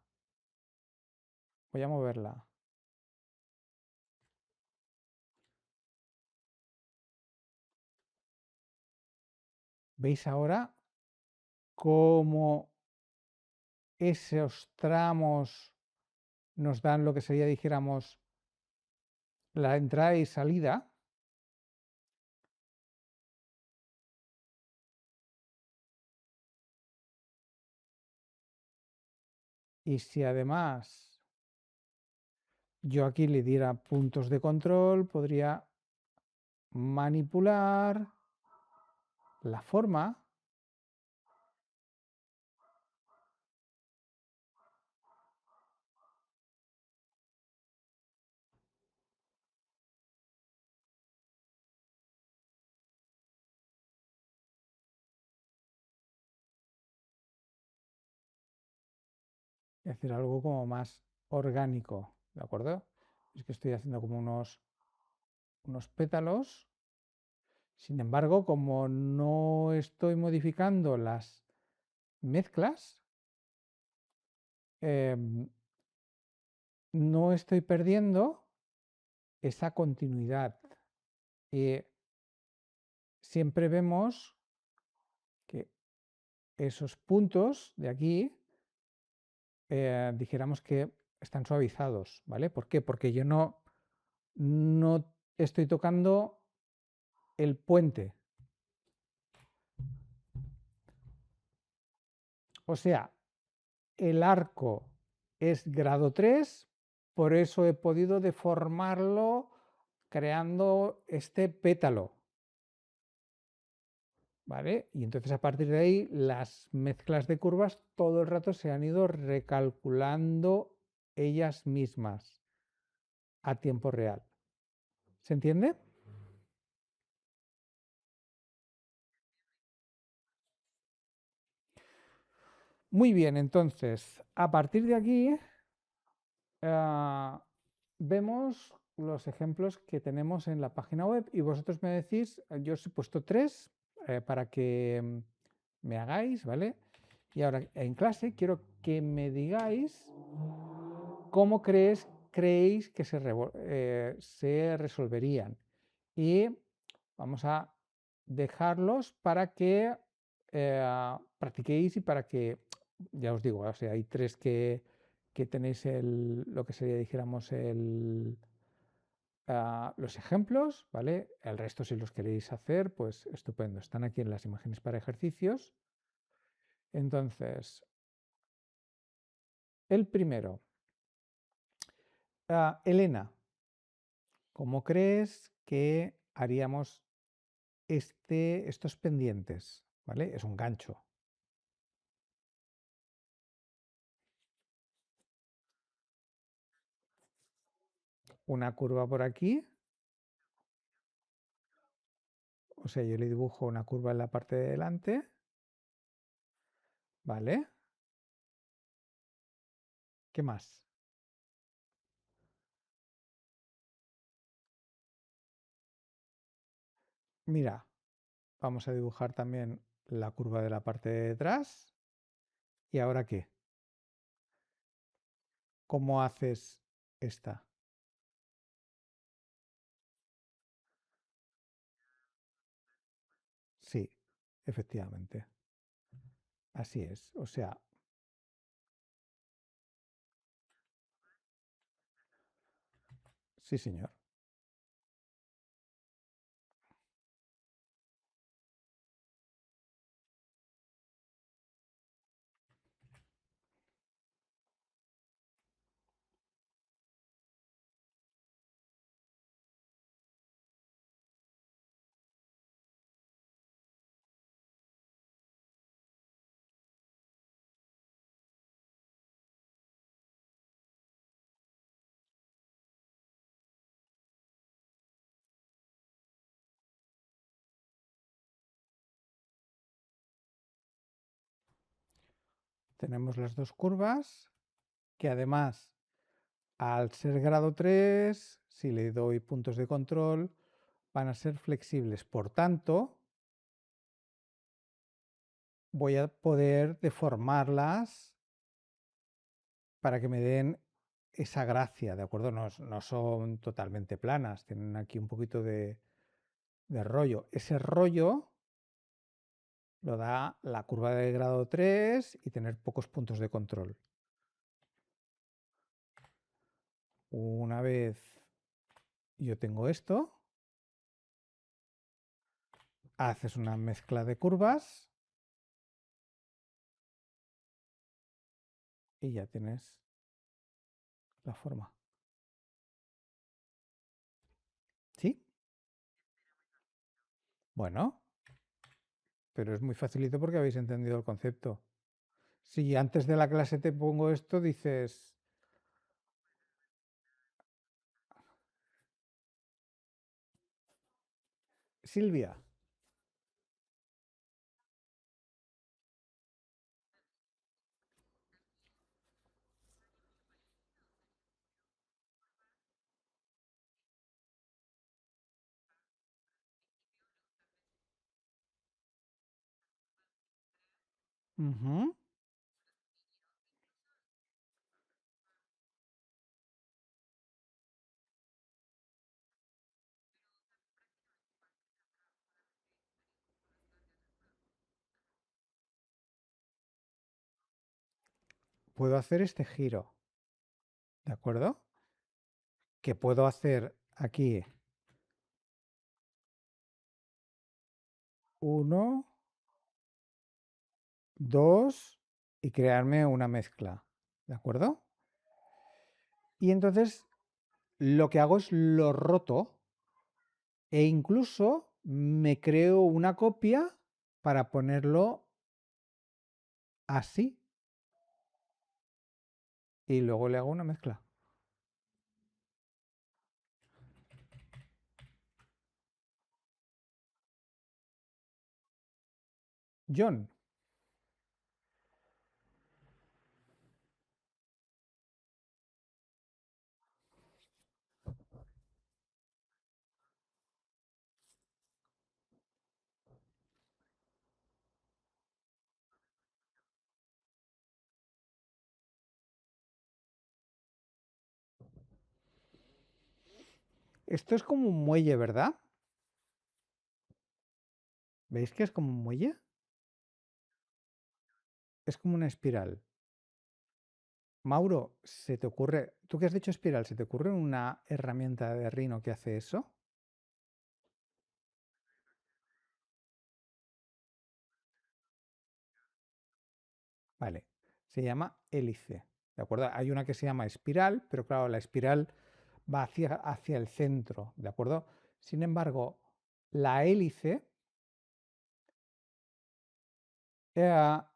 voy a moverla. ¿Veis ahora cómo esos tramos nos dan lo que sería, dijéramos, la entrada y salida? Y si además yo aquí le diera puntos de control, podría manipular la forma. Es decir, algo como más orgánico, ¿de acuerdo? Es que estoy haciendo como unos pétalos. Sin embargo, como no estoy modificando las mezclas, no estoy perdiendo esa continuidad. Y siempre vemos que esos puntos de aquí, dijéramos que están suavizados, ¿vale? ¿Por qué? Porque yo no estoy tocando el puente. O sea, el arco es grado 3, por eso he podido deformarlo creando este pétalo, ¿vale? Y entonces a partir de ahí las mezclas de curvas todo el rato se han ido recalculando ellas mismas a tiempo real. ¿Se entiende? Muy bien, entonces, a partir de aquí vemos los ejemplos que tenemos en la página web y vosotros me decís, yo os he puesto 3 para que me hagáis, ¿vale? Y ahora en clase quiero que me digáis cómo creéis que se resolverían. Y vamos a dejarlos para que practiquéis y para que, ya os digo, o sea, hay 3 que tenéis lo que sería, dijéramos, los ejemplos, ¿vale? El resto, si los queréis hacer, pues estupendo. Están aquí en las imágenes para ejercicios. Entonces, el primero. Elena, ¿cómo crees que haríamos estos pendientes? ¿Vale? Es un gancho. Una curva por aquí. O sea, yo le dibujo una curva en la parte de delante. ¿Vale? ¿Qué más? Mira, vamos a dibujar también la curva de la parte de detrás. ¿Y ahora qué? ¿Cómo haces esta? Sí, efectivamente. Así es. O sea, sí, señor. tenemos las dos curvas, que además, al ser grado 3, si le doy puntos de control, van a ser flexibles. Por tanto, voy a poder deformarlas para que me den esa gracia, ¿de acuerdo? No son totalmente planas, tienen aquí un poquito de rollo. Ese rollo lo da la curva de grado 3 y tener pocos puntos de control. Una vez yo tengo esto, haces una mezcla de curvas y ya tienes la forma. ¿Sí? Bueno, pero es muy facilito porque habéis entendido el concepto. Si antes de la clase te pongo esto, dices, Silvia. Ujú. Puedo hacer este giro, ¿de acuerdo? Que puedo hacer aquí 1, 2 y crearme una mezcla, ¿de acuerdo? Y entonces lo que hago es lo roto e incluso me creo una copia para ponerlo así y luego le hago una mezcla. John, esto es como un muelle, ¿verdad? ¿Veis que es como un muelle? Es como una espiral. Mauro, ¿se te ocurre, tú que has dicho espiral, ¿se te ocurre una herramienta de Rhino que hace eso? Vale, se llama hélice, ¿de acuerdo? Hay una que se llama espiral, pero claro, la espiral va hacia el centro, ¿de acuerdo? Sin embargo, la hélice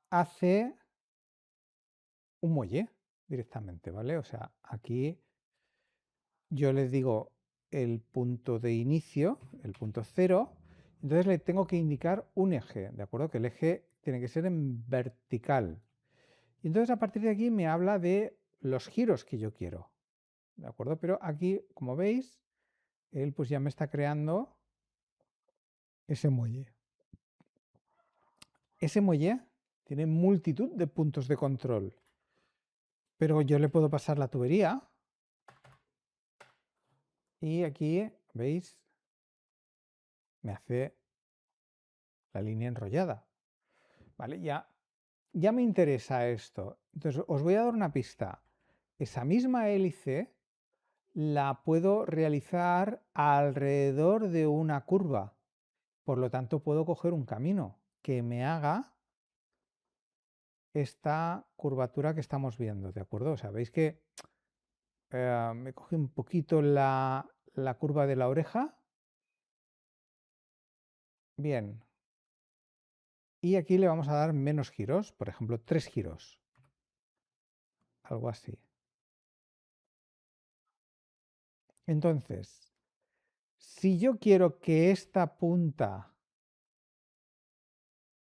hace un muelle directamente, ¿vale? O sea, aquí yo les digo el punto de inicio, el punto cero, entonces le tengo que indicar un eje, ¿de acuerdo? Que el eje tiene que ser en vertical. Y entonces a partir de aquí me habla de los giros que yo quiero, ¿de acuerdo? Pero aquí, como veis, él pues ya me está creando ese muelle. Ese muelle tiene multitud de puntos de control, pero yo le puedo pasar la tubería y aquí, ¿veis? Me hace la línea enrollada. ¿Vale? Ya me interesa esto. Entonces, os voy a dar una pista. Esa misma hélice la puedo realizar alrededor de una curva. Por lo tanto, puedo coger un camino que me haga esta curvatura que estamos viendo, ¿de acuerdo? O sea, veis que me coge un poquito la curva de la oreja. Bien. Y aquí le vamos a dar menos giros, por ejemplo, 3 giros. Algo así. Entonces, si yo quiero que esta punta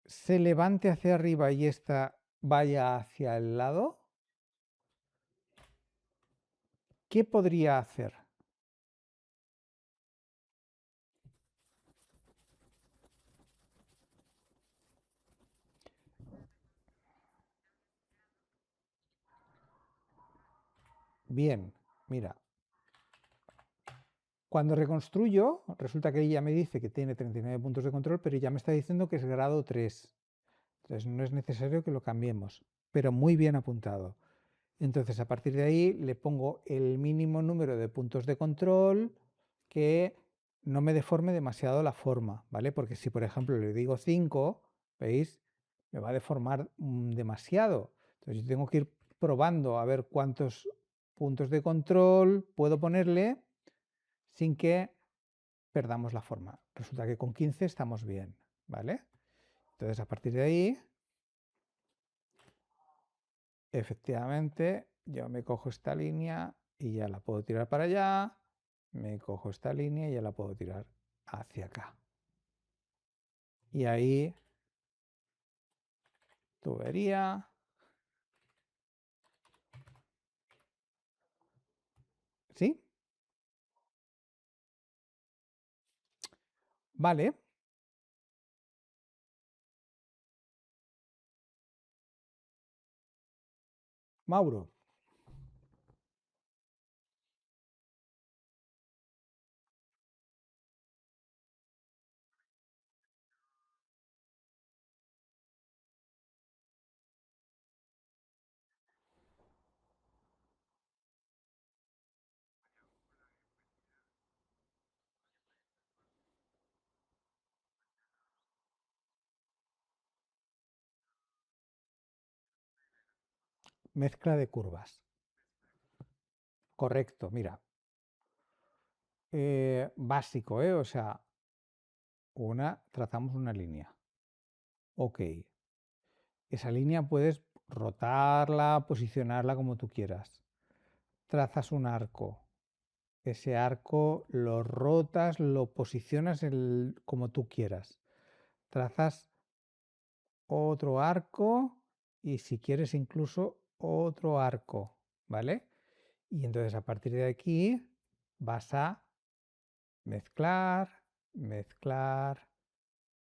se levante hacia arriba y esta vaya hacia el lado, ¿qué podría hacer? Bien, mira, cuando reconstruyo, resulta que ella me dice que tiene 39 puntos de control, pero ya me está diciendo que es grado 3. Entonces no es necesario que lo cambiemos, pero muy bien apuntado. Entonces a partir de ahí le pongo el mínimo número de puntos de control que no me deforme demasiado la forma, ¿vale? Porque si por ejemplo le digo 5, ¿veis? Me va a deformar demasiado. Entonces yo tengo que ir probando a ver cuántos puntos de control puedo ponerle sin que perdamos la forma. Resulta que con 15 estamos bien, ¿vale? Entonces a partir de ahí, efectivamente, yo me cojo esta línea y ya la puedo tirar para allá, me cojo esta línea y ya la puedo tirar hacia acá. Y ahí, tubería, ¿sí? Vale, Mauro, mezcla de curvas. Correcto, mira. Básico, ¿eh? O sea, trazamos una línea. Ok. Esa línea puedes rotarla, posicionarla como tú quieras. Trazas un arco. Ese arco lo rotas, lo posicionas como tú quieras. Trazas otro arco y si quieres incluso otro arco, ¿vale? Y entonces a partir de aquí vas a mezclar, mezclar,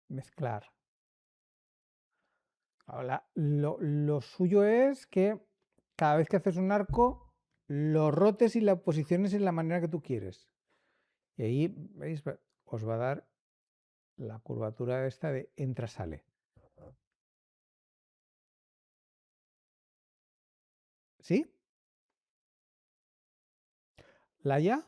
mezclar. Ahora, lo suyo es que cada vez que haces un arco, lo rotes y lo posiciones en la manera que tú quieres. Y ahí, ¿veis? Os va a dar la curvatura esta de entra-sale. ¿Sí? ¿Laia?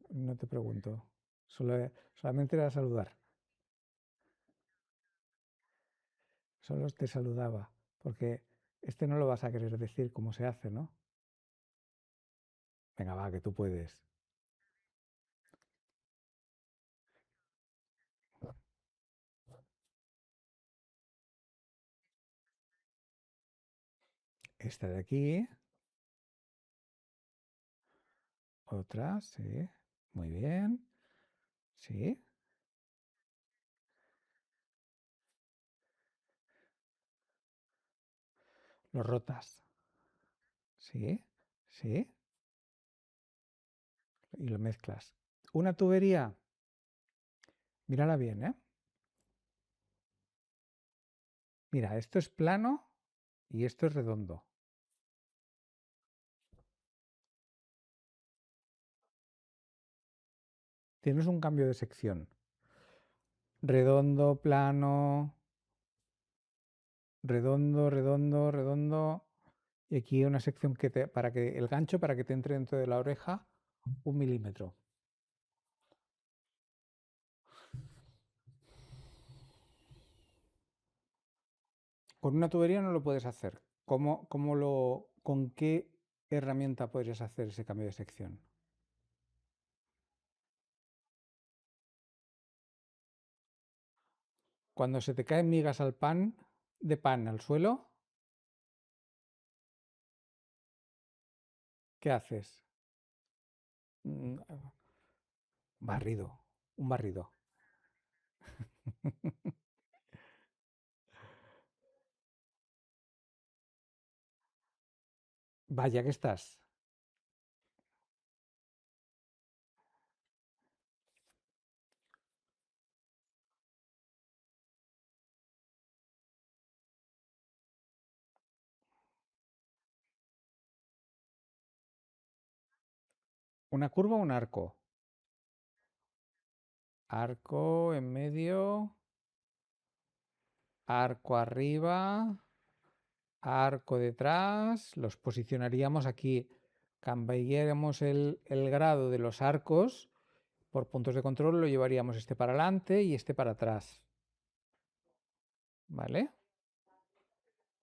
No te pregunto. Solamente era saludar. Solo te saludaba. Porque este no lo vas a querer decir cómo se hace, ¿no? Venga, va, que tú puedes. Esta de aquí. Otra, sí. Muy bien. Sí. Lo rotas. Sí. Sí. Y lo mezclas. Una tubería. Mírala bien, ¿eh? Mira, esto es plano y esto es redondo. Tienes un cambio de sección. Redondo, plano, redondo, redondo, redondo. Y aquí una sección para que el gancho para que te entre dentro de la oreja 1 milímetro. Con una tubería no lo puedes hacer. ¿Con qué herramienta podrías hacer ese cambio de sección? Cuando se te caen migas de pan al suelo, ¿qué haces? Mm, Barrido. Un barrido. Vaya que estás. ¿Una curva o un arco? Arco en medio, arco arriba, arco detrás. Los posicionaríamos aquí. Cambiaríamos el grado de los arcos por puntos de control. Lo llevaríamos este para adelante y este para atrás. ¿Vale?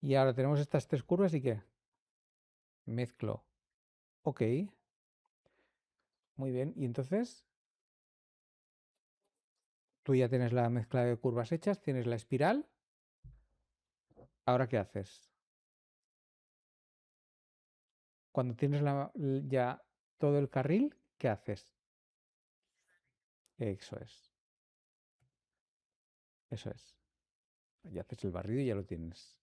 Y ahora tenemos estas tres curvas y ¿qué? Mezclo. Ok, muy bien. Y entonces tú ya tienes la mezcla de curvas hechas, tienes la espiral. ¿Ahora qué haces? Cuando tienes ya todo el carril, ¿qué haces? Eso es, eso es. Ya haces el barrido y ya lo tienes.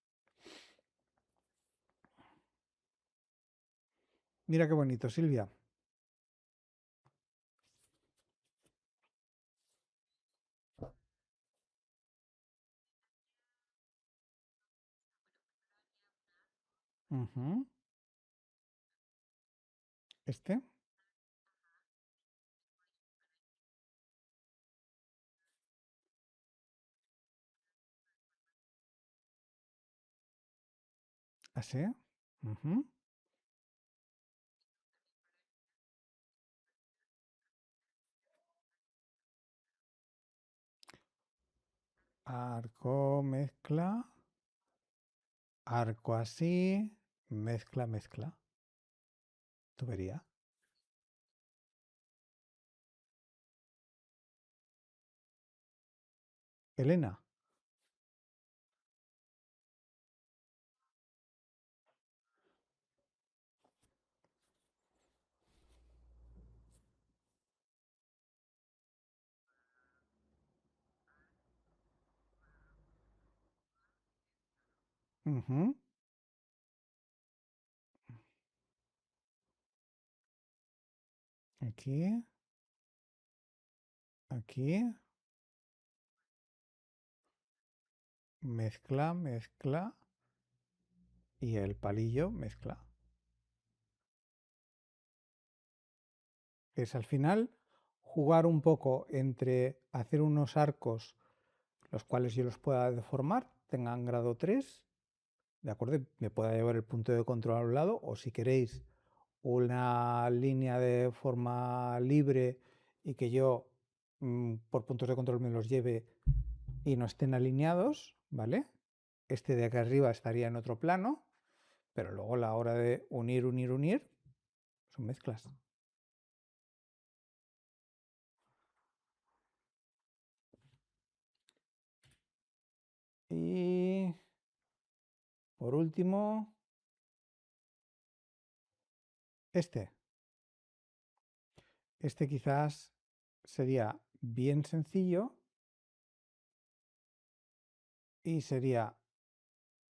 Mira qué bonito, Silvia. Ujú. Este, así. Ujú. Arco, mezcla, arco así, mezcla, mezcla. Tubería. Elena. Ujú. Aquí, aquí, mezcla, mezcla y el palillo mezcla. Es al final jugar un poco entre hacer unos arcos los cuales yo los pueda deformar, tengan grado 3, ¿de acuerdo? Me pueda llevar el punto de control a un lado, o si queréis una línea de forma libre y que yo por puntos de control me los lleve y no estén alineados, ¿vale? Este de acá arriba estaría en otro plano, pero luego a la hora de unir, unir, unir, son mezclas. Y por último, este. Este quizás sería bien sencillo y sería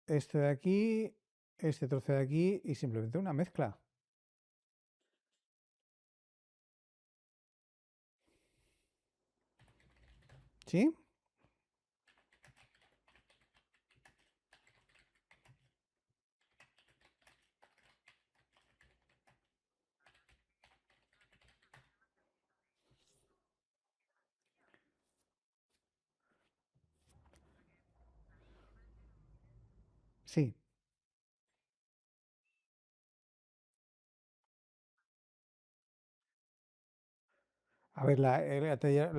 este de aquí, este trozo de aquí y simplemente una mezcla. ¿Sí? Sí. A ver, la teoría